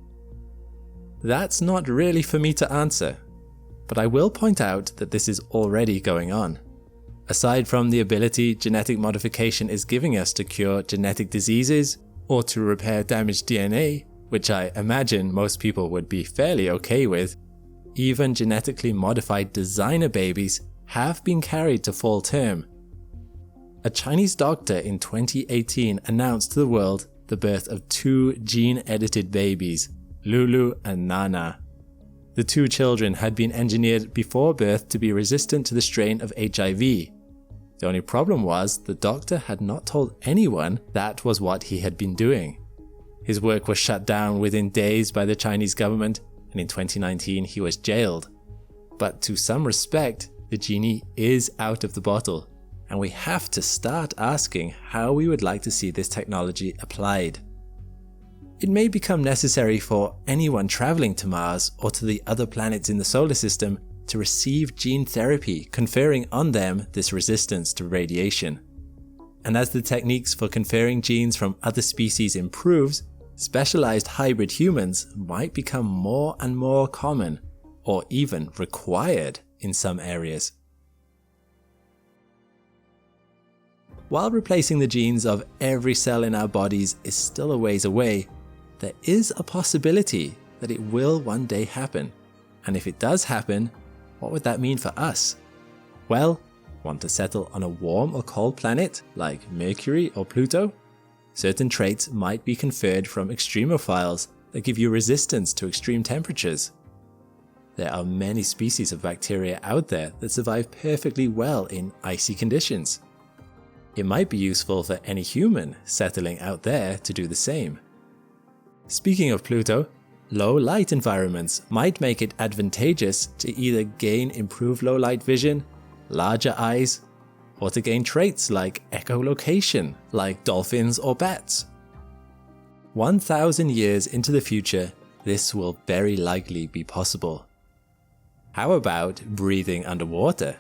That's not really for me to answer, but I will point out that this is already going on. Aside from the ability genetic modification is giving us to cure genetic diseases or to repair damaged DNA, which I imagine most people would be fairly okay with, even genetically modified designer babies have been carried to full term. A Chinese doctor in 2018 announced to the world the birth of 2 gene-edited babies, Lulu and Nana. The 2 children had been engineered before birth to be resistant to the strain of HIV. The only problem was the doctor had not told anyone that was what he had been doing. His work was shut down within days by the Chinese government, and in 2019 he was jailed. But to some respect, the genie is out of the bottle, and we have to start asking how we would like to see this technology applied. It may become necessary for anyone traveling to Mars or to the other planets in the solar system to receive gene therapy conferring on them this resistance to radiation. And as the techniques for conferring genes from other species improves, specialized hybrid humans might become more and more common, or even required in some areas. While replacing the genes of every cell in our bodies is still a ways away, there is a possibility that it will one day happen. And if it does happen, what would that mean for us? Well, want to settle on a warm or cold planet like Mercury or Pluto? Certain traits might be conferred from extremophiles that give you resistance to extreme temperatures. There are many species of bacteria out there that survive perfectly well in icy conditions. It might be useful for any human settling out there to do the same. Speaking of Pluto, low light environments might make it advantageous to either gain improved low light vision, larger eyes, or to gain traits like echolocation, like dolphins or bats. 1,000 years into the future, this will very likely be possible. How about breathing underwater?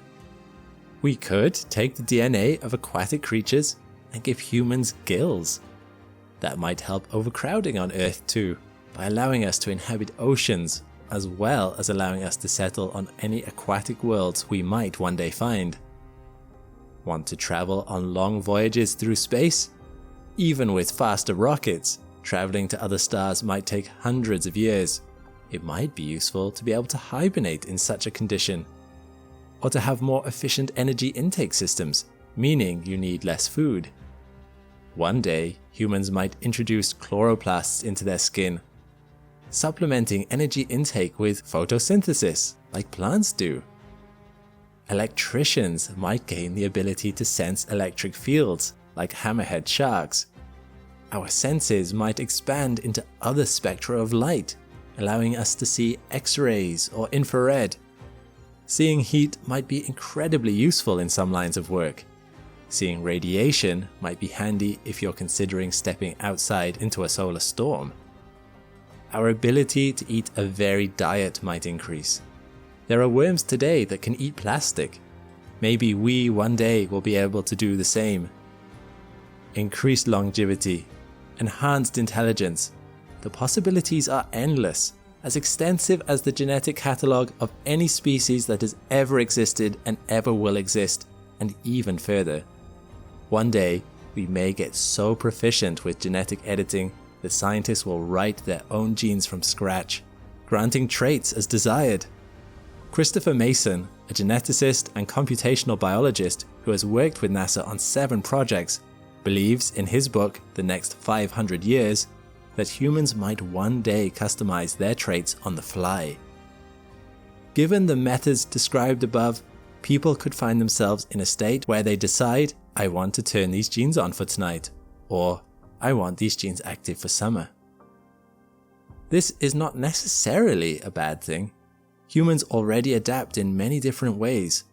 We could take the DNA of aquatic creatures and give humans gills. That might help overcrowding on Earth too, by allowing us to inhabit oceans, as well as allowing us to settle on any aquatic worlds we might one day find. Want to travel on long voyages through space? Even with faster rockets, traveling to other stars might take hundreds of years. It might be useful to be able to hibernate in such a condition, or to have more efficient energy intake systems, meaning you need less food. One day, humans might introduce chloroplasts into their skin, supplementing energy intake with photosynthesis, like plants do. Electricians might gain the ability to sense electric fields, like hammerhead sharks. Our senses might expand into other spectra of light, allowing us to see X-rays or infrared. Seeing heat might be incredibly useful in some lines of work. Seeing radiation might be handy if you're considering stepping outside into a solar storm. Our ability to eat a varied diet might increase. There are worms today that can eat plastic. Maybe we one day will be able to do the same. Increased longevity. enhanced intelligence. The possibilities are endless, as extensive as the genetic catalogue of any species that has ever existed and ever will exist, and even further. One day, we may get so proficient with genetic editing that scientists will write their own genes from scratch, granting traits as desired. Christopher Mason, a geneticist and computational biologist who has worked with NASA on 7 projects, believes in his book, The Next 500 Years, that humans might one day customize their traits on the fly. Given the methods described above, people could find themselves in a state where they decide, I want to turn these genes on for tonight, or I want these genes active for summer. This is not necessarily a bad thing. Humans already adapt in many different ways,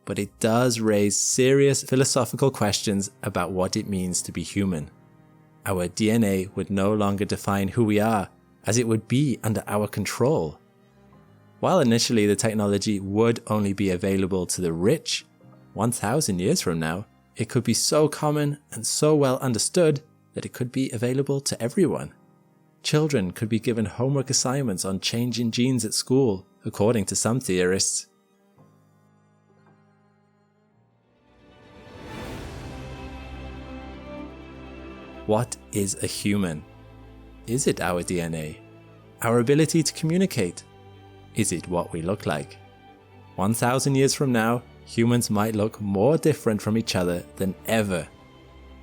but it does raise serious philosophical questions about what it means to be human. Our DNA would no longer define who we are, as it would be under our control. While initially the technology would only be available to the rich, 1,000 years from now, it could be so common and so well understood that it could be available to everyone. Children could be given homework assignments on changing genes at school, according to some theorists. What is a human? Is it our DNA? Our ability to communicate? Is it what we look like? 1,000 years from now, humans might look more different from each other than ever.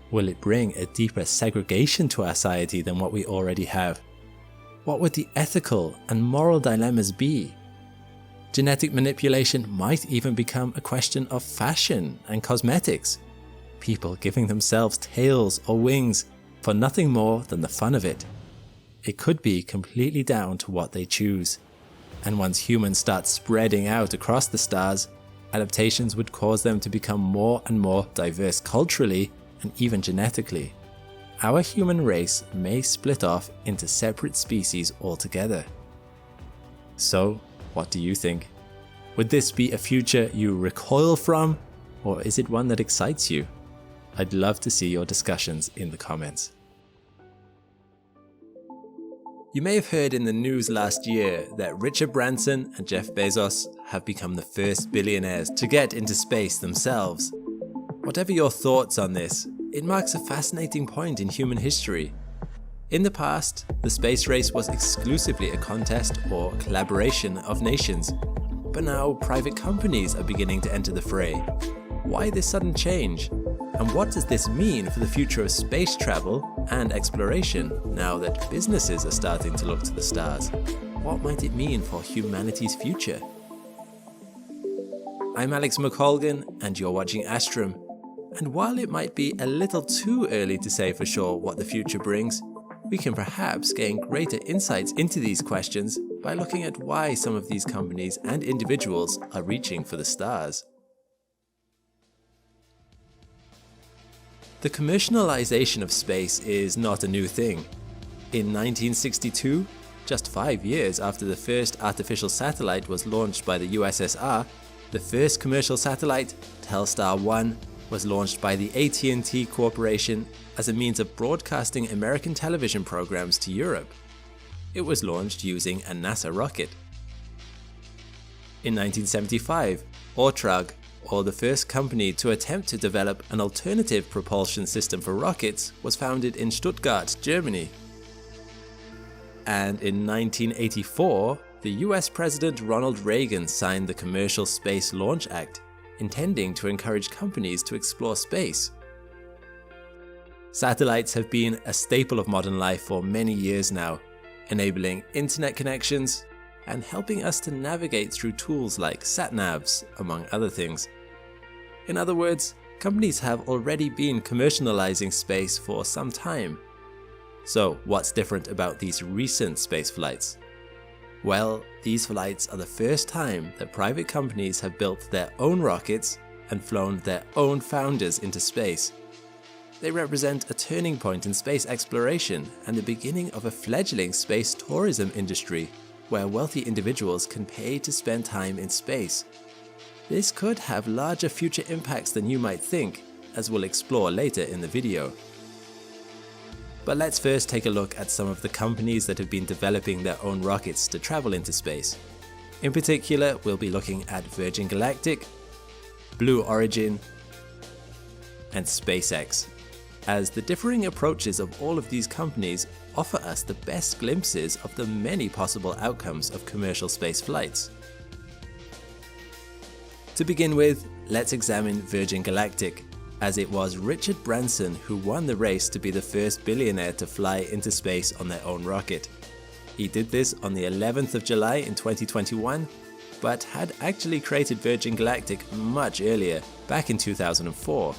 Will it bring a deeper segregation to our society than what we already have? What would the ethical and moral dilemmas be? Genetic manipulation might even become a question of fashion and cosmetics. People giving themselves tails or wings for nothing more than the fun of it. It could be completely down to what they choose. And once humans start spreading out across the stars, adaptations would cause them to become more and more diverse culturally and even genetically. Our human race may split off into separate species altogether. So, what do you think? Would this be a future you recoil from, or is it one that excites you? I'd love to see your discussions in the comments. You may have heard in the news last year that Richard Branson and Jeff Bezos have become the first billionaires to get into space themselves. Whatever your thoughts on this, it marks a fascinating point in human history. In the past, the space race was exclusively a contest or collaboration of nations, but now private companies are beginning to enter the fray. Why this sudden change? And what does this mean for the future of space travel and exploration now that businesses are starting to look to the stars? What might it mean for humanity's future? I'm Alex McColgan and you're watching Astrum. And while it might be a little too early to say for sure what the future brings, we can perhaps gain greater insights into these questions by looking at why some of these companies and individuals are reaching for the stars. The commercialization of space is not a new thing. In 1962, just 5 years after the first artificial satellite was launched by the USSR, the first commercial satellite, Telstar 1, was launched by the AT&T Corporation as a means of broadcasting American television programs to Europe. It was launched using a NASA rocket. In 1975, Ortrag, or the first company to attempt to develop an alternative propulsion system for rockets, was founded in Stuttgart, Germany. And in 1984, the US President Ronald Reagan signed the Commercial Space Launch Act, intending to encourage companies to explore space. Satellites have been a staple of modern life for many years now, enabling internet connections and helping us to navigate through tools like sat-navs, among other things. In other words, companies have already been commercializing space for some time. So what's different about these recent space flights? Well, these flights are the first time that private companies have built their own rockets and flown their own founders into space. They represent a turning point in space exploration and the beginning of a fledgling space tourism industry where wealthy individuals can pay to spend time in space. This could have larger future impacts than you might think, as we'll explore later in the video. But let's first take a look at some of the companies that have been developing their own rockets to travel into space. In particular, we'll be looking at Virgin Galactic, Blue Origin, and SpaceX, as the differing approaches of all of these companies offer us the best glimpses of the many possible outcomes of commercial space flights. To begin with, let's examine Virgin Galactic, as it was Richard Branson who won the race to be the first billionaire to fly into space on their own rocket. He did this on the 11th of July in 2021, but had actually created Virgin Galactic much earlier, back in 2004.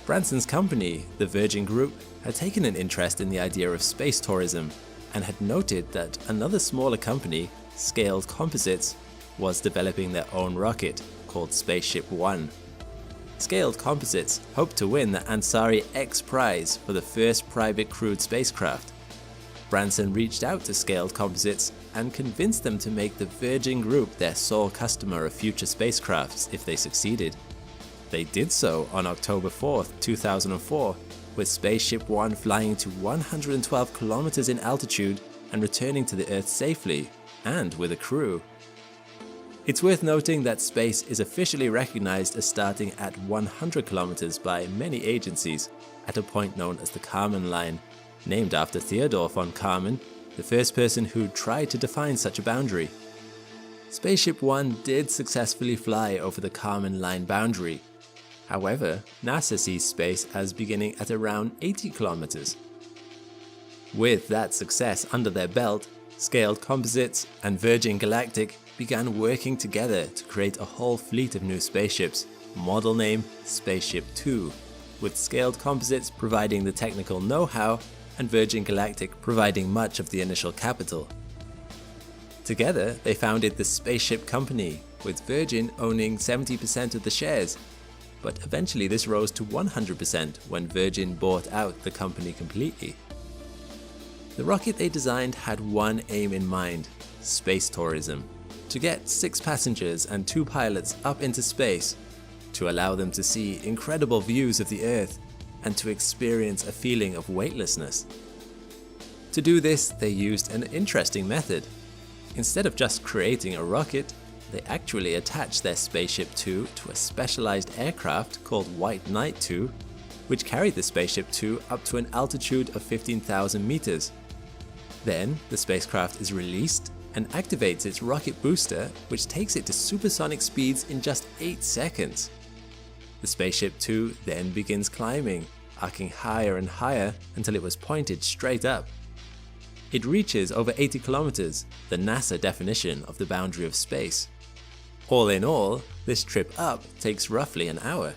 Branson's company, the Virgin Group, had taken an interest in the idea of space tourism and had noted that another smaller company, Scaled Composites, was developing their own rocket called Spaceship One. Scaled Composites hoped to win the Ansari X Prize for the first private crewed spacecraft. Branson reached out to Scaled Composites and convinced them to make the Virgin Group their sole customer of future spacecrafts if they succeeded. They did so on October 4th, 2004, with Spaceship One flying to 112 kilometers in altitude and returning to the Earth safely, and with a crew. It's worth noting that space is officially recognized as starting at 100 kilometers by many agencies, at a point known as the Kármán line, named after Theodor von Kármán, the first person who tried to define such a boundary. Spaceship One did successfully fly over the Kármán line boundary. However, NASA sees space as beginning at around 80 kilometers. With that success under their belt, Scaled Composites and Virgin Galactic began working together to create a whole fleet of new spaceships, model name Spaceship Two, with Scaled Composites providing the technical know-how and Virgin Galactic providing much of the initial capital. Together, they founded the Spaceship Company, with Virgin owning 70% of the shares, but eventually this rose to 100% when Virgin bought out the company completely. The rocket they designed had one aim in mind: space tourism, to get 6 passengers and 2 pilots up into space, to allow them to see incredible views of the Earth, and to experience a feeling of weightlessness. To do this, they used an interesting method. Instead of just creating a rocket, they actually attached their Spaceship Two to a specialized aircraft called White Knight 2, which carried the Spaceship Two up to an altitude of 15,000 meters. Then, the spacecraft is released and activates its rocket booster, which takes it to supersonic speeds in just 8 seconds. The Spaceship Two then begins climbing, arcing higher and higher until it was pointed straight up. It reaches over 80 kilometers, the NASA definition of the boundary of space. All in all, this trip up takes roughly an hour.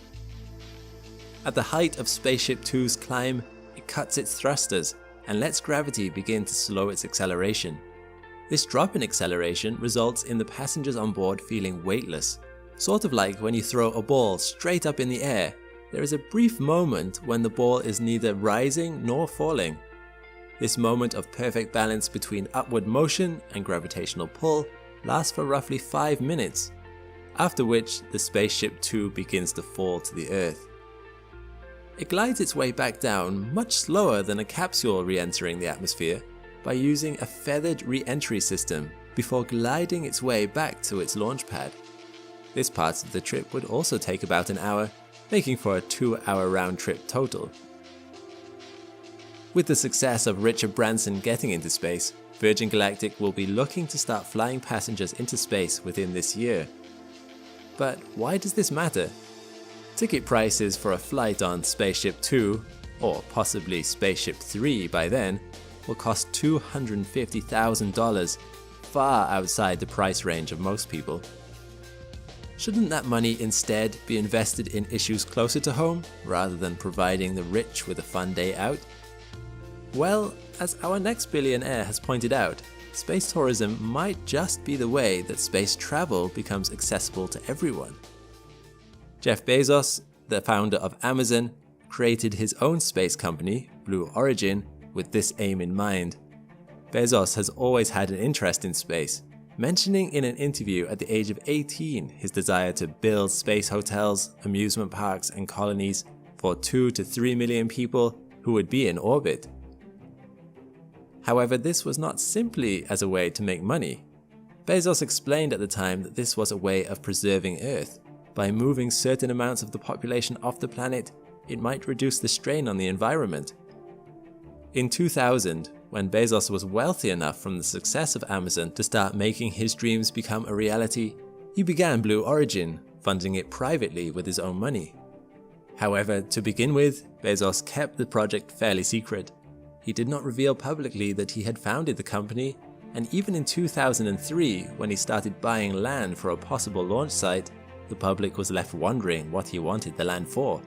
At the height of Spaceship Two's climb, it cuts its thrusters and lets gravity begin to slow its acceleration. This drop in acceleration results in the passengers on board feeling weightless, sort of like when you throw a ball straight up in the air. There is a brief moment when the ball is neither rising nor falling. This moment of perfect balance between upward motion and gravitational pull lasts for roughly 5 minutes, after which the Spaceship Two begins to fall to the Earth. It glides its way back down much slower than a capsule re-entering the atmosphere by using a feathered re-entry system before gliding its way back to its launch pad. This part of the trip would also take about an hour, making for a 2-hour round trip total. With the success of Richard Branson getting into space, Virgin Galactic will be looking to start flying passengers into space within this year. But why does this matter? Ticket prices for a flight on Spaceship Two, or possibly Spaceship 3 by then, will cost $250,000, far outside the price range of most people. Shouldn't that money instead be invested in issues closer to home, rather than providing the rich with a fun day out? Well, as our next billionaire has pointed out, space tourism might just be the way that space travel becomes accessible to everyone. Jeff Bezos, the founder of Amazon, created his own space company, Blue Origin, with this aim in mind. Bezos has always had an interest in space, mentioning in an interview at the age of 18 his desire to build space hotels, amusement parks and colonies for 2 to 3 million people who would be in orbit, However, this was not simply as a way to make money. Bezos explained at the time that this was a way of preserving Earth. By moving certain amounts of the population off the planet, it might reduce the strain on the environment. In 2000, when Bezos was wealthy enough from the success of Amazon to start making his dreams become a reality, he began Blue Origin, funding it privately with his own money. However, to begin with, Bezos kept the project fairly secret. He did not reveal publicly that he had founded the company, and even in 2003, when he started buying land for a possible launch site, the public was left wondering what he wanted the land for.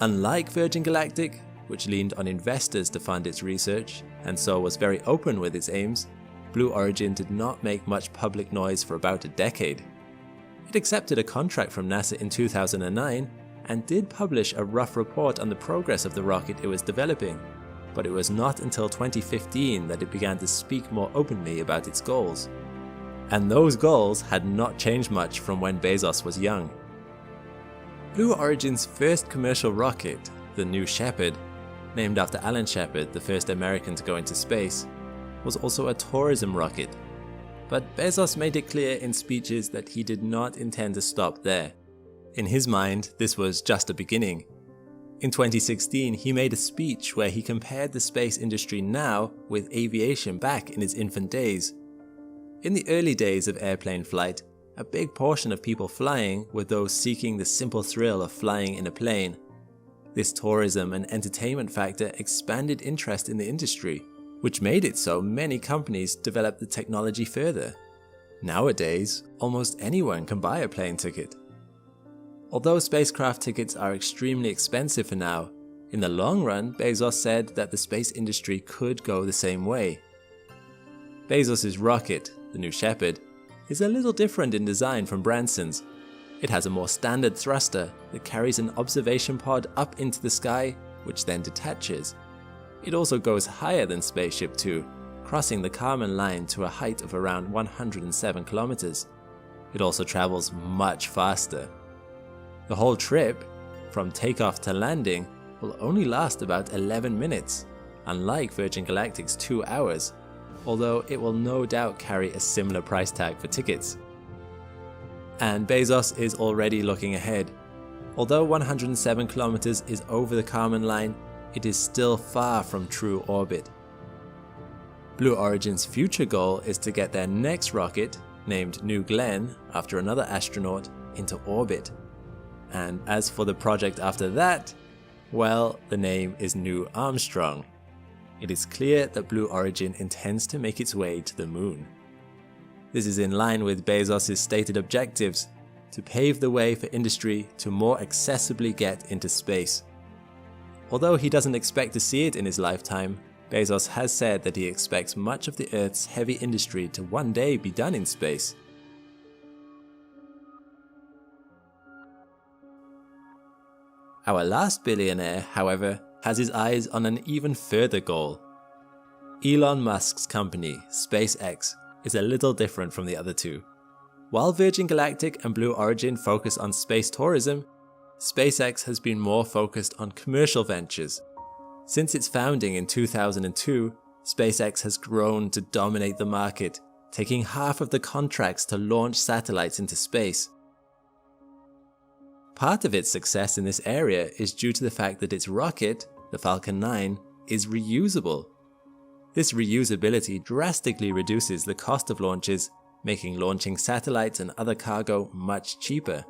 Unlike Virgin Galactic, which leaned on investors to fund its research, and so was very open with its aims, Blue Origin did not make much public noise for about a decade. It accepted a contract from NASA in 2009 and did publish a rough report on the progress of the rocket it was developing, but it was not until 2015 that it began to speak more openly about its goals. And those goals had not changed much from when Bezos was young. Blue Origin's first commercial rocket, the New Shepard, named after Alan Shepard, the first American to go into space, was also a tourism rocket. But Bezos made it clear in speeches that he did not intend to stop there. In his mind, this was just a beginning. In 2016, he made a speech where he compared the space industry now with aviation back in its infant days. In the early days of airplane flight, a big portion of people flying were those seeking the simple thrill of flying in a plane. This tourism and entertainment factor expanded interest in the industry, which made it so many companies developed the technology further. Nowadays, almost anyone can buy a plane ticket. Although spacecraft tickets are extremely expensive for now, in the long run, Bezos said that the space industry could go the same way. Bezos' rocket, the New Shepard, is a little different in design from Branson's. It has a more standard thruster that carries an observation pod up into the sky, which then detaches. It also goes higher than Spaceship Two, crossing the Kármán line to a height of around 107 kilometers. It also travels much faster. The whole trip, from takeoff to landing, will only last about 11 minutes, unlike Virgin Galactic's 2 hours, although it will no doubt carry a similar price tag for tickets. And Bezos is already looking ahead. Although 107 kilometers is over the Kármán line, it is still far from true orbit. Blue Origin's future goal is to get their next rocket, named New Glenn after another astronaut, into orbit. And as for the project after that, well, the name is New Armstrong. It is clear that Blue Origin intends to make its way to the moon. This is in line with Bezos' stated objectives, to pave the way for industry to more accessibly get into space. Although he doesn't expect to see it in his lifetime, Bezos has said that he expects much of the Earth's heavy industry to one day be done in space. Our last billionaire, however, has his eyes on an even further goal. Elon Musk's company, SpaceX, is a little different from the other two. While Virgin Galactic and Blue Origin focus on space tourism, SpaceX has been more focused on commercial ventures. Since its founding in 2002, SpaceX has grown to dominate the market, taking half of the contracts to launch satellites into space. Part of its success in this area is due to the fact that its rocket, the Falcon 9, is reusable. This reusability drastically reduces the cost of launches, making launching satellites and other cargo much cheaper.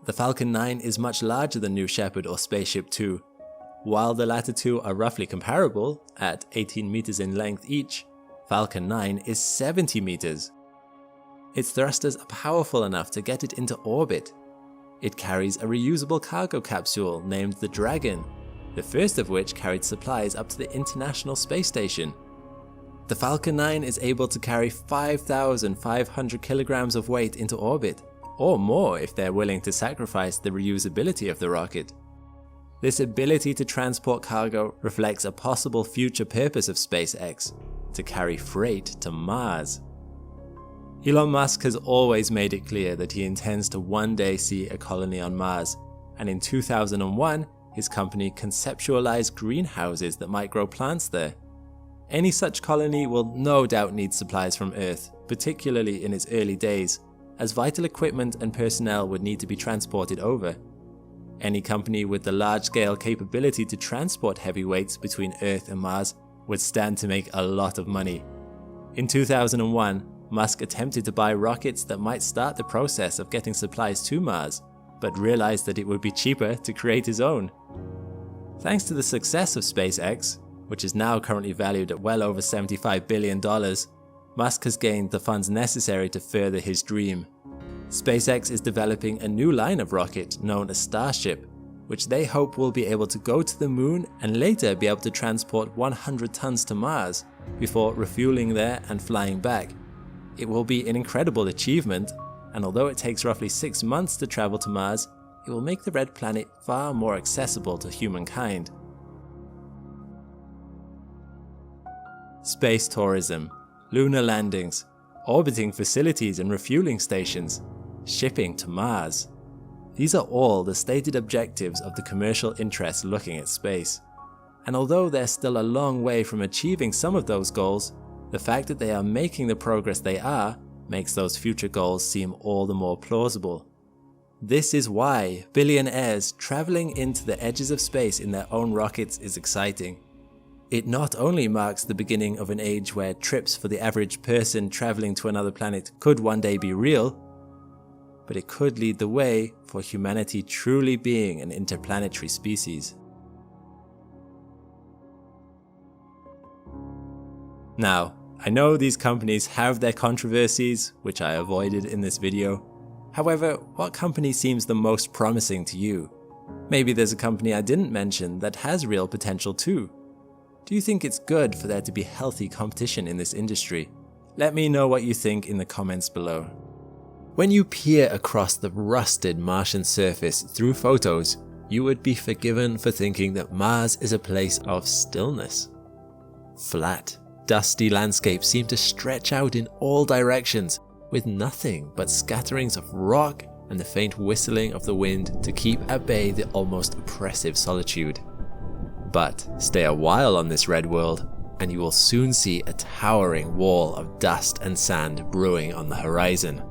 The Falcon 9 is much larger than New Shepard or Spaceship Two. While the latter two are roughly comparable, at 18 meters in length each, Falcon 9 is 70 meters. Its thrusters are powerful enough to get it into orbit. It carries a reusable cargo capsule named the Dragon, the first of which carried supplies up to the International Space Station. The Falcon 9 is able to carry 5,500 kilograms of weight into orbit, or more if they're willing to sacrifice the reusability of the rocket. This ability to transport cargo reflects a possible future purpose of SpaceX, to carry freight to Mars. Elon Musk has always made it clear that he intends to one day see a colony on Mars, and in 2001, his company conceptualized greenhouses that might grow plants there. Any such colony will no doubt need supplies from Earth, particularly in its early days, as vital equipment and personnel would need to be transported over. Any company with the large-scale capability to transport heavy weights between Earth and Mars would stand to make a lot of money. In 2001, Musk attempted to buy rockets that might start the process of getting supplies to Mars, but realized that it would be cheaper to create his own. Thanks to the success of SpaceX, which is now currently valued at well over $75 billion, Musk has gained the funds necessary to further his dream. SpaceX is developing a new line of rocket known as Starship, which they hope will be able to go to the moon and later be able to transport 100 tons to Mars before refueling there and flying back. It will be an incredible achievement, and although it takes roughly 6 months to travel to Mars, it will make the red planet far more accessible to humankind. Space tourism, lunar landings, orbiting facilities and refueling stations, shipping to Mars. These are all the stated objectives of the commercial interests looking at space. And although they're still a long way from achieving some of those goals, the fact that they are making the progress they are makes those future goals seem all the more plausible. This is why billionaires traveling into the edges of space in their own rockets is exciting. It not only marks the beginning of an age where trips for the average person traveling to another planet could one day be real, but it could lead the way for humanity truly being an interplanetary species. Now, I know these companies have their controversies, which I avoided in this video. However, what company seems the most promising to you? Maybe there's a company I didn't mention that has real potential too. Do you think it's good for there to be healthy competition in this industry? Let me know what you think in the comments below. When you peer across the rusted Martian surface through photos, you would be forgiven for thinking that Mars is a place of stillness. Flat, dusty landscapes seem to stretch out in all directions, with nothing but scatterings of rock and the faint whistling of the wind to keep at bay the almost oppressive solitude. But stay a while on this red world, and you will soon see a towering wall of dust and sand brewing on the horizon.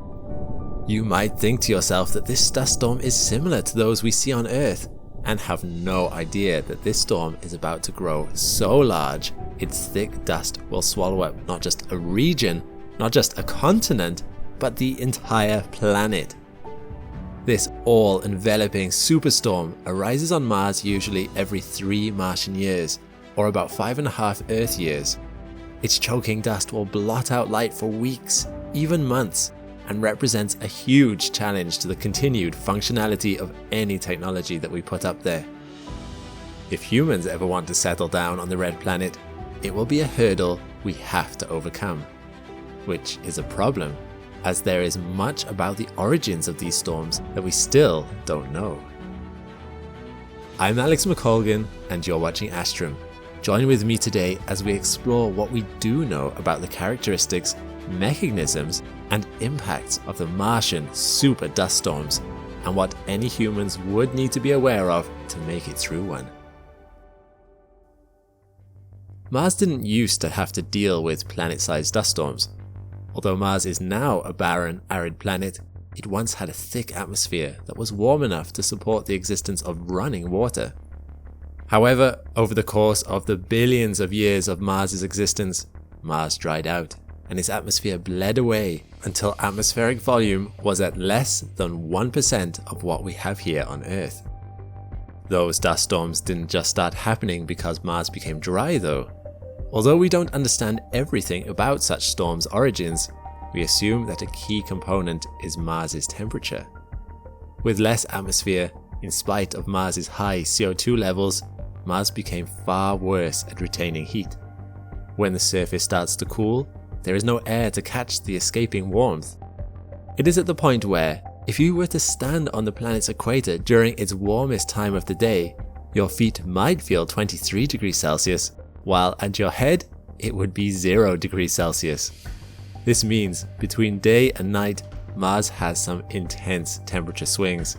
You might think to yourself that this dust storm is similar to those we see on Earth, and have no idea that this storm is about to grow so large its thick dust will swallow up not just a region, not just a continent, but the entire planet. This all-enveloping superstorm arises on Mars usually every 3 Martian years, or about 5.5 Earth years. Its choking dust will blot out light for weeks, even months, and represents a huge challenge to the continued functionality of any technology that we put up there. If humans ever want to settle down on the red planet, it will be a hurdle we have to overcome. Which is a problem, as there is much about the origins of these storms that we still don't know. I'm Alex McColgan, and you're watching Astrum. Join with me today as we explore what we do know about the characteristics, mechanisms, and impacts of the Martian super dust storms, and what any humans would need to be aware of to make it through one. Mars didn't used to have to deal with planet-sized dust storms. Although Mars is now a barren, arid planet, it once had a thick atmosphere that was warm enough to support the existence of running water. However, over the course of the billions of years of Mars's existence, Mars dried out, and its atmosphere bled away until atmospheric volume was at less than 1% of what we have here on Earth. Those dust storms didn't just start happening because Mars became dry though. Although we don't understand everything about such storms' origins, we assume that a key component is Mars's temperature. With less atmosphere, in spite of Mars's high CO2 levels, Mars became far worse at retaining heat. When the surface starts to cool, there is no air to catch the escaping warmth. It is at the point where, if you were to stand on the planet's equator during its warmest time of the day, your feet might feel 23 degrees Celsius, while at your head, it would be 0 degrees Celsius. This means between day and night, Mars has some intense temperature swings.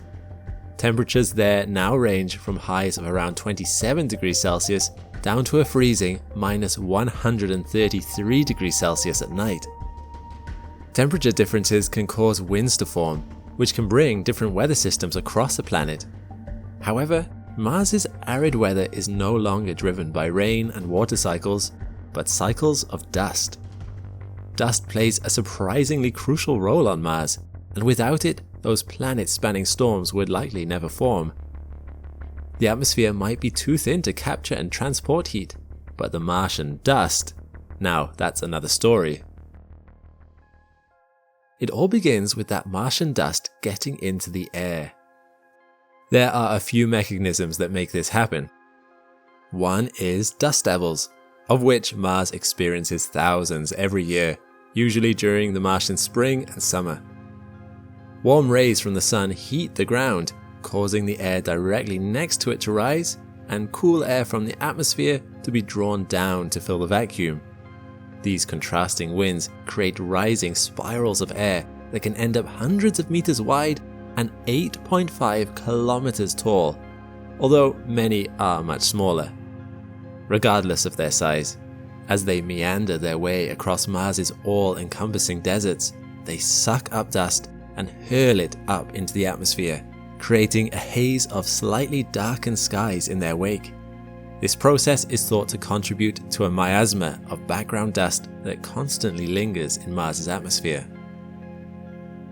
Temperatures there now range from highs of around 27 degrees Celsius down to a freezing minus 133 degrees Celsius at night. Temperature differences can cause winds to form, which can bring different weather systems across the planet. However, Mars's arid weather is no longer driven by rain and water cycles, but cycles of dust. Dust plays a surprisingly crucial role on Mars, and without it, those planet-spanning storms would likely never form. The atmosphere might be too thin to capture and transport heat, but the Martian dust, now that's another story. It all begins with that Martian dust getting into the air. There are a few mechanisms that make this happen. One is dust devils, of which Mars experiences thousands every year, usually during the Martian spring and summer. Warm rays from the sun heat the ground, causing the air directly next to it to rise, and cool air from the atmosphere to be drawn down to fill the vacuum. These contrasting winds create rising spirals of air that can end up hundreds of meters wide and 8.5 kilometers tall, although many are much smaller. Regardless of their size, as they meander their way across Mars's all-encompassing deserts, they suck up dust and hurl it up into the atmosphere, creating a haze of slightly darkened skies in their wake. This process is thought to contribute to a miasma of background dust that constantly lingers in Mars's atmosphere.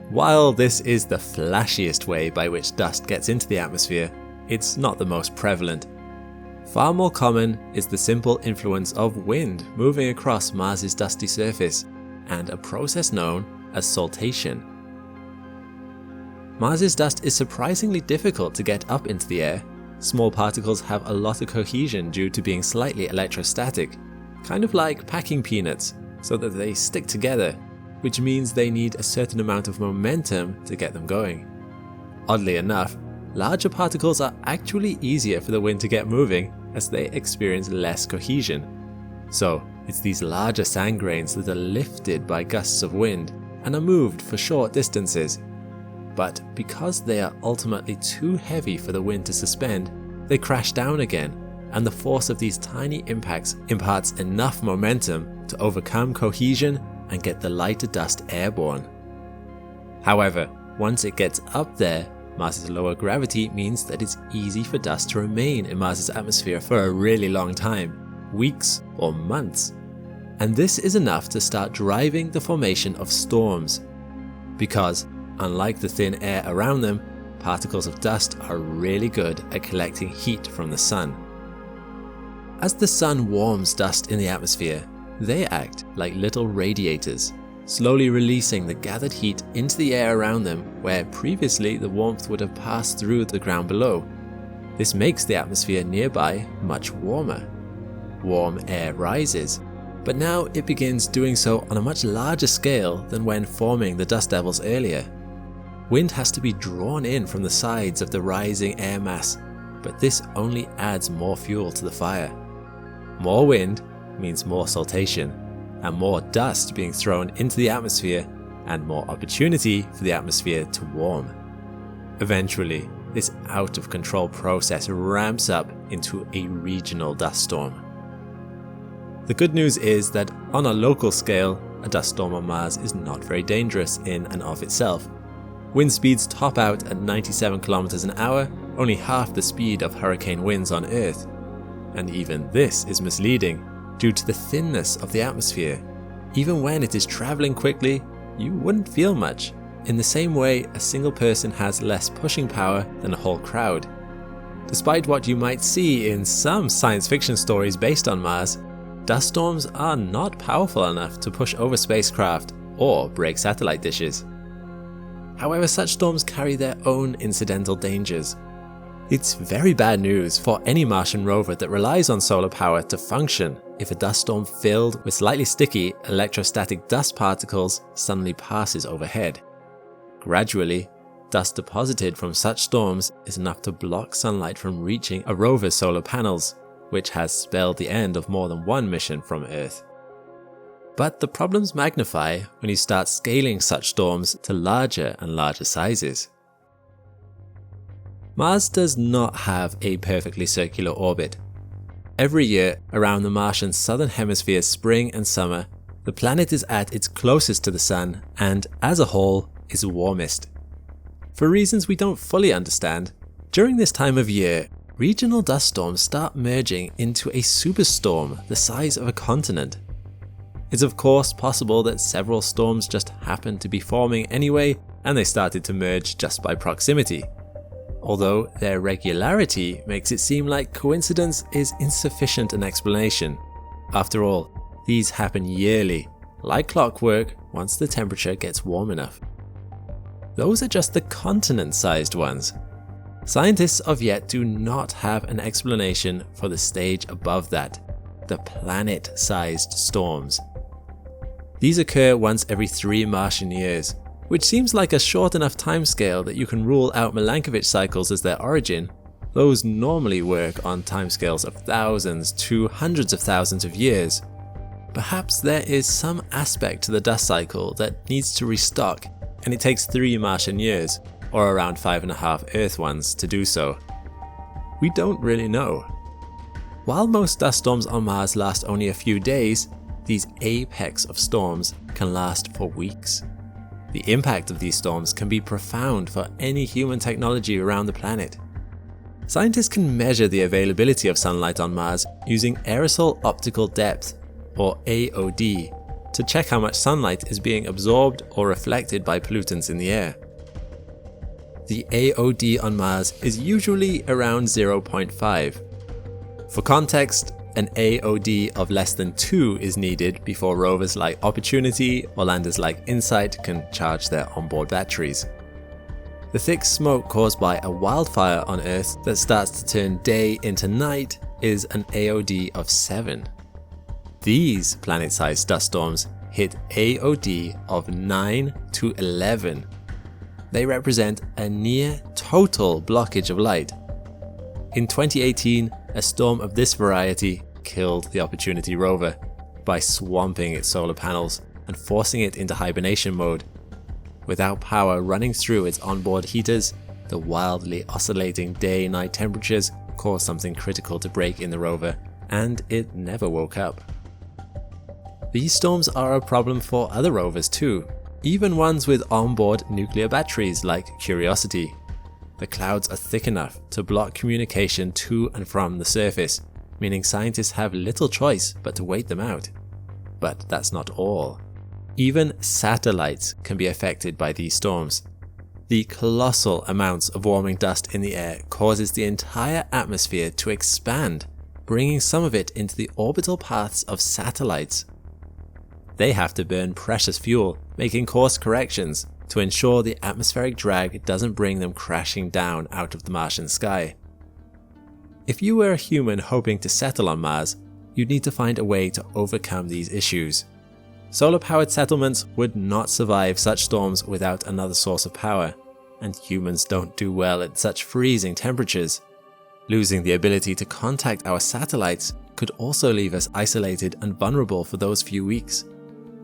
While this is the flashiest way by which dust gets into the atmosphere, it's not the most prevalent. Far more common is the simple influence of wind moving across Mars's dusty surface, and a process known as saltation. Mars's dust is surprisingly difficult to get up into the air. Small particles have a lot of cohesion due to being slightly electrostatic, kind of like packing peanuts, so that they stick together, which means they need a certain amount of momentum to get them going. Oddly enough, larger particles are actually easier for the wind to get moving as they experience less cohesion. So it's these larger sand grains that are lifted by gusts of wind and are moved for short distances. But because they are ultimately too heavy for the wind to suspend, they crash down again, and the force of these tiny impacts imparts enough momentum to overcome cohesion and get the lighter dust airborne. However, once it gets up there, Mars's lower gravity means that it's easy for dust to remain in Mars's atmosphere for a really long time, weeks or months. And this is enough to start driving the formation of storms. Because, unlike the thin air around them, particles of dust are really good at collecting heat from the sun. As the sun warms dust in the atmosphere, they act like little radiators, slowly releasing the gathered heat into the air around them where previously the warmth would have passed through the ground below. This makes the atmosphere nearby much warmer. Warm air rises, but now it begins doing so on a much larger scale than when forming the dust devils earlier. Wind has to be drawn in from the sides of the rising air mass, but this only adds more fuel to the fire. More wind means more saltation, and more dust being thrown into the atmosphere, and more opportunity for the atmosphere to warm. Eventually, this out-of-control process ramps up into a regional dust storm. The good news is that on a local scale, a dust storm on Mars is not very dangerous in and of itself. Wind speeds top out at 97 kilometers an hour, only half the speed of hurricane winds on Earth. And even this is misleading due to the thinness of the atmosphere. Even when it is traveling quickly, you wouldn't feel much. In the same way, a single person has less pushing power than a whole crowd. Despite what you might see in some science fiction stories based on Mars, dust storms are not powerful enough to push over spacecraft or break satellite dishes. However, such storms carry their own incidental dangers. It's very bad news for any Martian rover that relies on solar power to function if a dust storm filled with slightly sticky electrostatic dust particles suddenly passes overhead. Gradually, dust deposited from such storms is enough to block sunlight from reaching a rover's solar panels, which has spelled the end of more than one mission from Earth. But the problems magnify when you start scaling such storms to larger and larger sizes. Mars does not have a perfectly circular orbit. Every year, around the Martian southern hemisphere spring and summer, the planet is at its closest to the Sun and, as a whole, is warmest. For reasons we don't fully understand, during this time of year, regional dust storms start merging into a superstorm the size of a continent. It's of course possible that several storms just happened to be forming anyway and they started to merge just by proximity. Although their regularity makes it seem like coincidence is insufficient an explanation. After all, these happen yearly, like clockwork, once the temperature gets warm enough. Those are just the continent-sized ones. Scientists of yet do not have an explanation for the stage above that, the planet-sized storms. These occur once every 3 Martian years, which seems like a short enough timescale that you can rule out Milankovitch cycles as their origin. Those normally work on timescales of thousands to hundreds of thousands of years. Perhaps there is some aspect to the dust cycle that needs to restock, and it takes 3 Martian years, or around 5.5 Earth ones, to do so. We don't really know. While most dust storms on Mars last only a few days, these apex of storms can last for weeks. The impact of these storms can be profound for any human technology around the planet. Scientists can measure the availability of sunlight on Mars using aerosol optical depth, or AOD, to check how much sunlight is being absorbed or reflected by pollutants in the air. The AOD on Mars is usually around 0.5. For context, an AOD of less than 2 is needed before rovers like Opportunity or landers like InSight can charge their onboard batteries. The thick smoke caused by a wildfire on Earth that starts to turn day into night is an AOD of 7. These planet-sized dust storms hit AOD of 9 to 11. They represent a near total blockage of light. In 2018, a storm of this variety killed the Opportunity rover by swamping its solar panels and forcing it into hibernation mode. Without power running through its onboard heaters, the wildly oscillating day-night temperatures caused something critical to break in the rover, and it never woke up. These storms are a problem for other rovers too, even ones with onboard nuclear batteries like Curiosity. The clouds are thick enough to block communication to and from the surface, meaning scientists have little choice but to wait them out. But that's not all. Even satellites can be affected by these storms. The colossal amounts of warming dust in the air causes the entire atmosphere to expand, bringing some of it into the orbital paths of satellites. They have to burn precious fuel, making course corrections to ensure the atmospheric drag doesn't bring them crashing down out of the Martian sky. If you were a human hoping to settle on Mars, you'd need to find a way to overcome these issues. Solar-powered settlements would not survive such storms without another source of power, and humans don't do well at such freezing temperatures. Losing the ability to contact our satellites could also leave us isolated and vulnerable for those few weeks.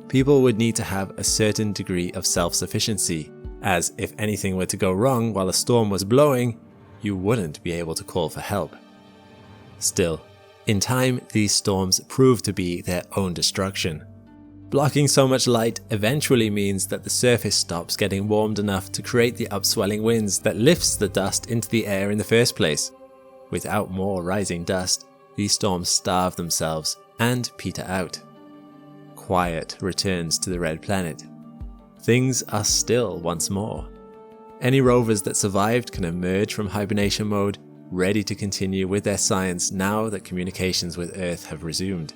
People would need to have a certain degree of self-sufficiency, as if anything were to go wrong while a storm was blowing, you wouldn't be able to call for help. Still, in time, these storms prove to be their own destruction. Blocking so much light eventually means that the surface stops getting warmed enough to create the upswelling winds that lifts the dust into the air in the first place. Without more rising dust, these storms starve themselves and peter out. Quiet returns to the red planet. Things are still once more. Any rovers that survived can emerge from hibernation mode, ready to continue with their science now that communications with Earth have resumed.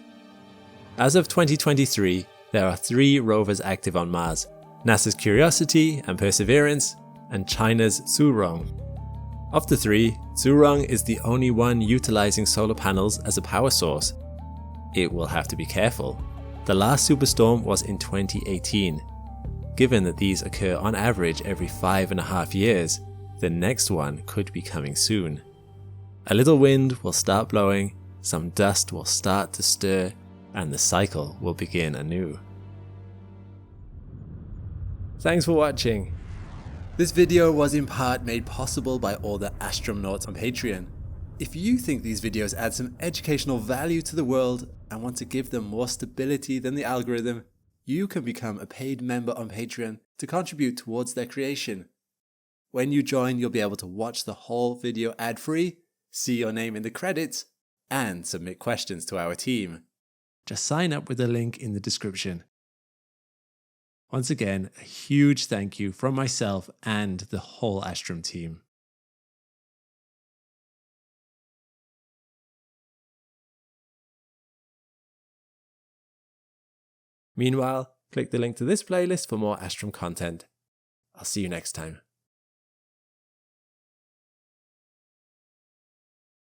As of 2023, there are 3 rovers active on Mars: NASA's Curiosity and Perseverance, and China's Zhurong. Of the 3, Zhurong is the only one utilizing solar panels as a power source. It will have to be careful. The last superstorm was in 2018. Given that these occur on average every 5.5 years, the next one could be coming soon. A little wind will start blowing, some dust will start to stir, and the cycle will begin anew. Thanks for watching. This video was in part made possible by all the Astrum nauts on Patreon. If you think these videos add some educational value to the world and want to give them more stability than the algorithm, you can become a paid member on Patreon to contribute towards their creation. When you join, you'll be able to watch the whole video ad-free, see your name in the credits, and submit questions to our team. Just sign up with the link in the description. Once again, a huge thank you from myself and the whole Astrum team. Meanwhile, click the link to this playlist for more Astrum content. I'll see you next time.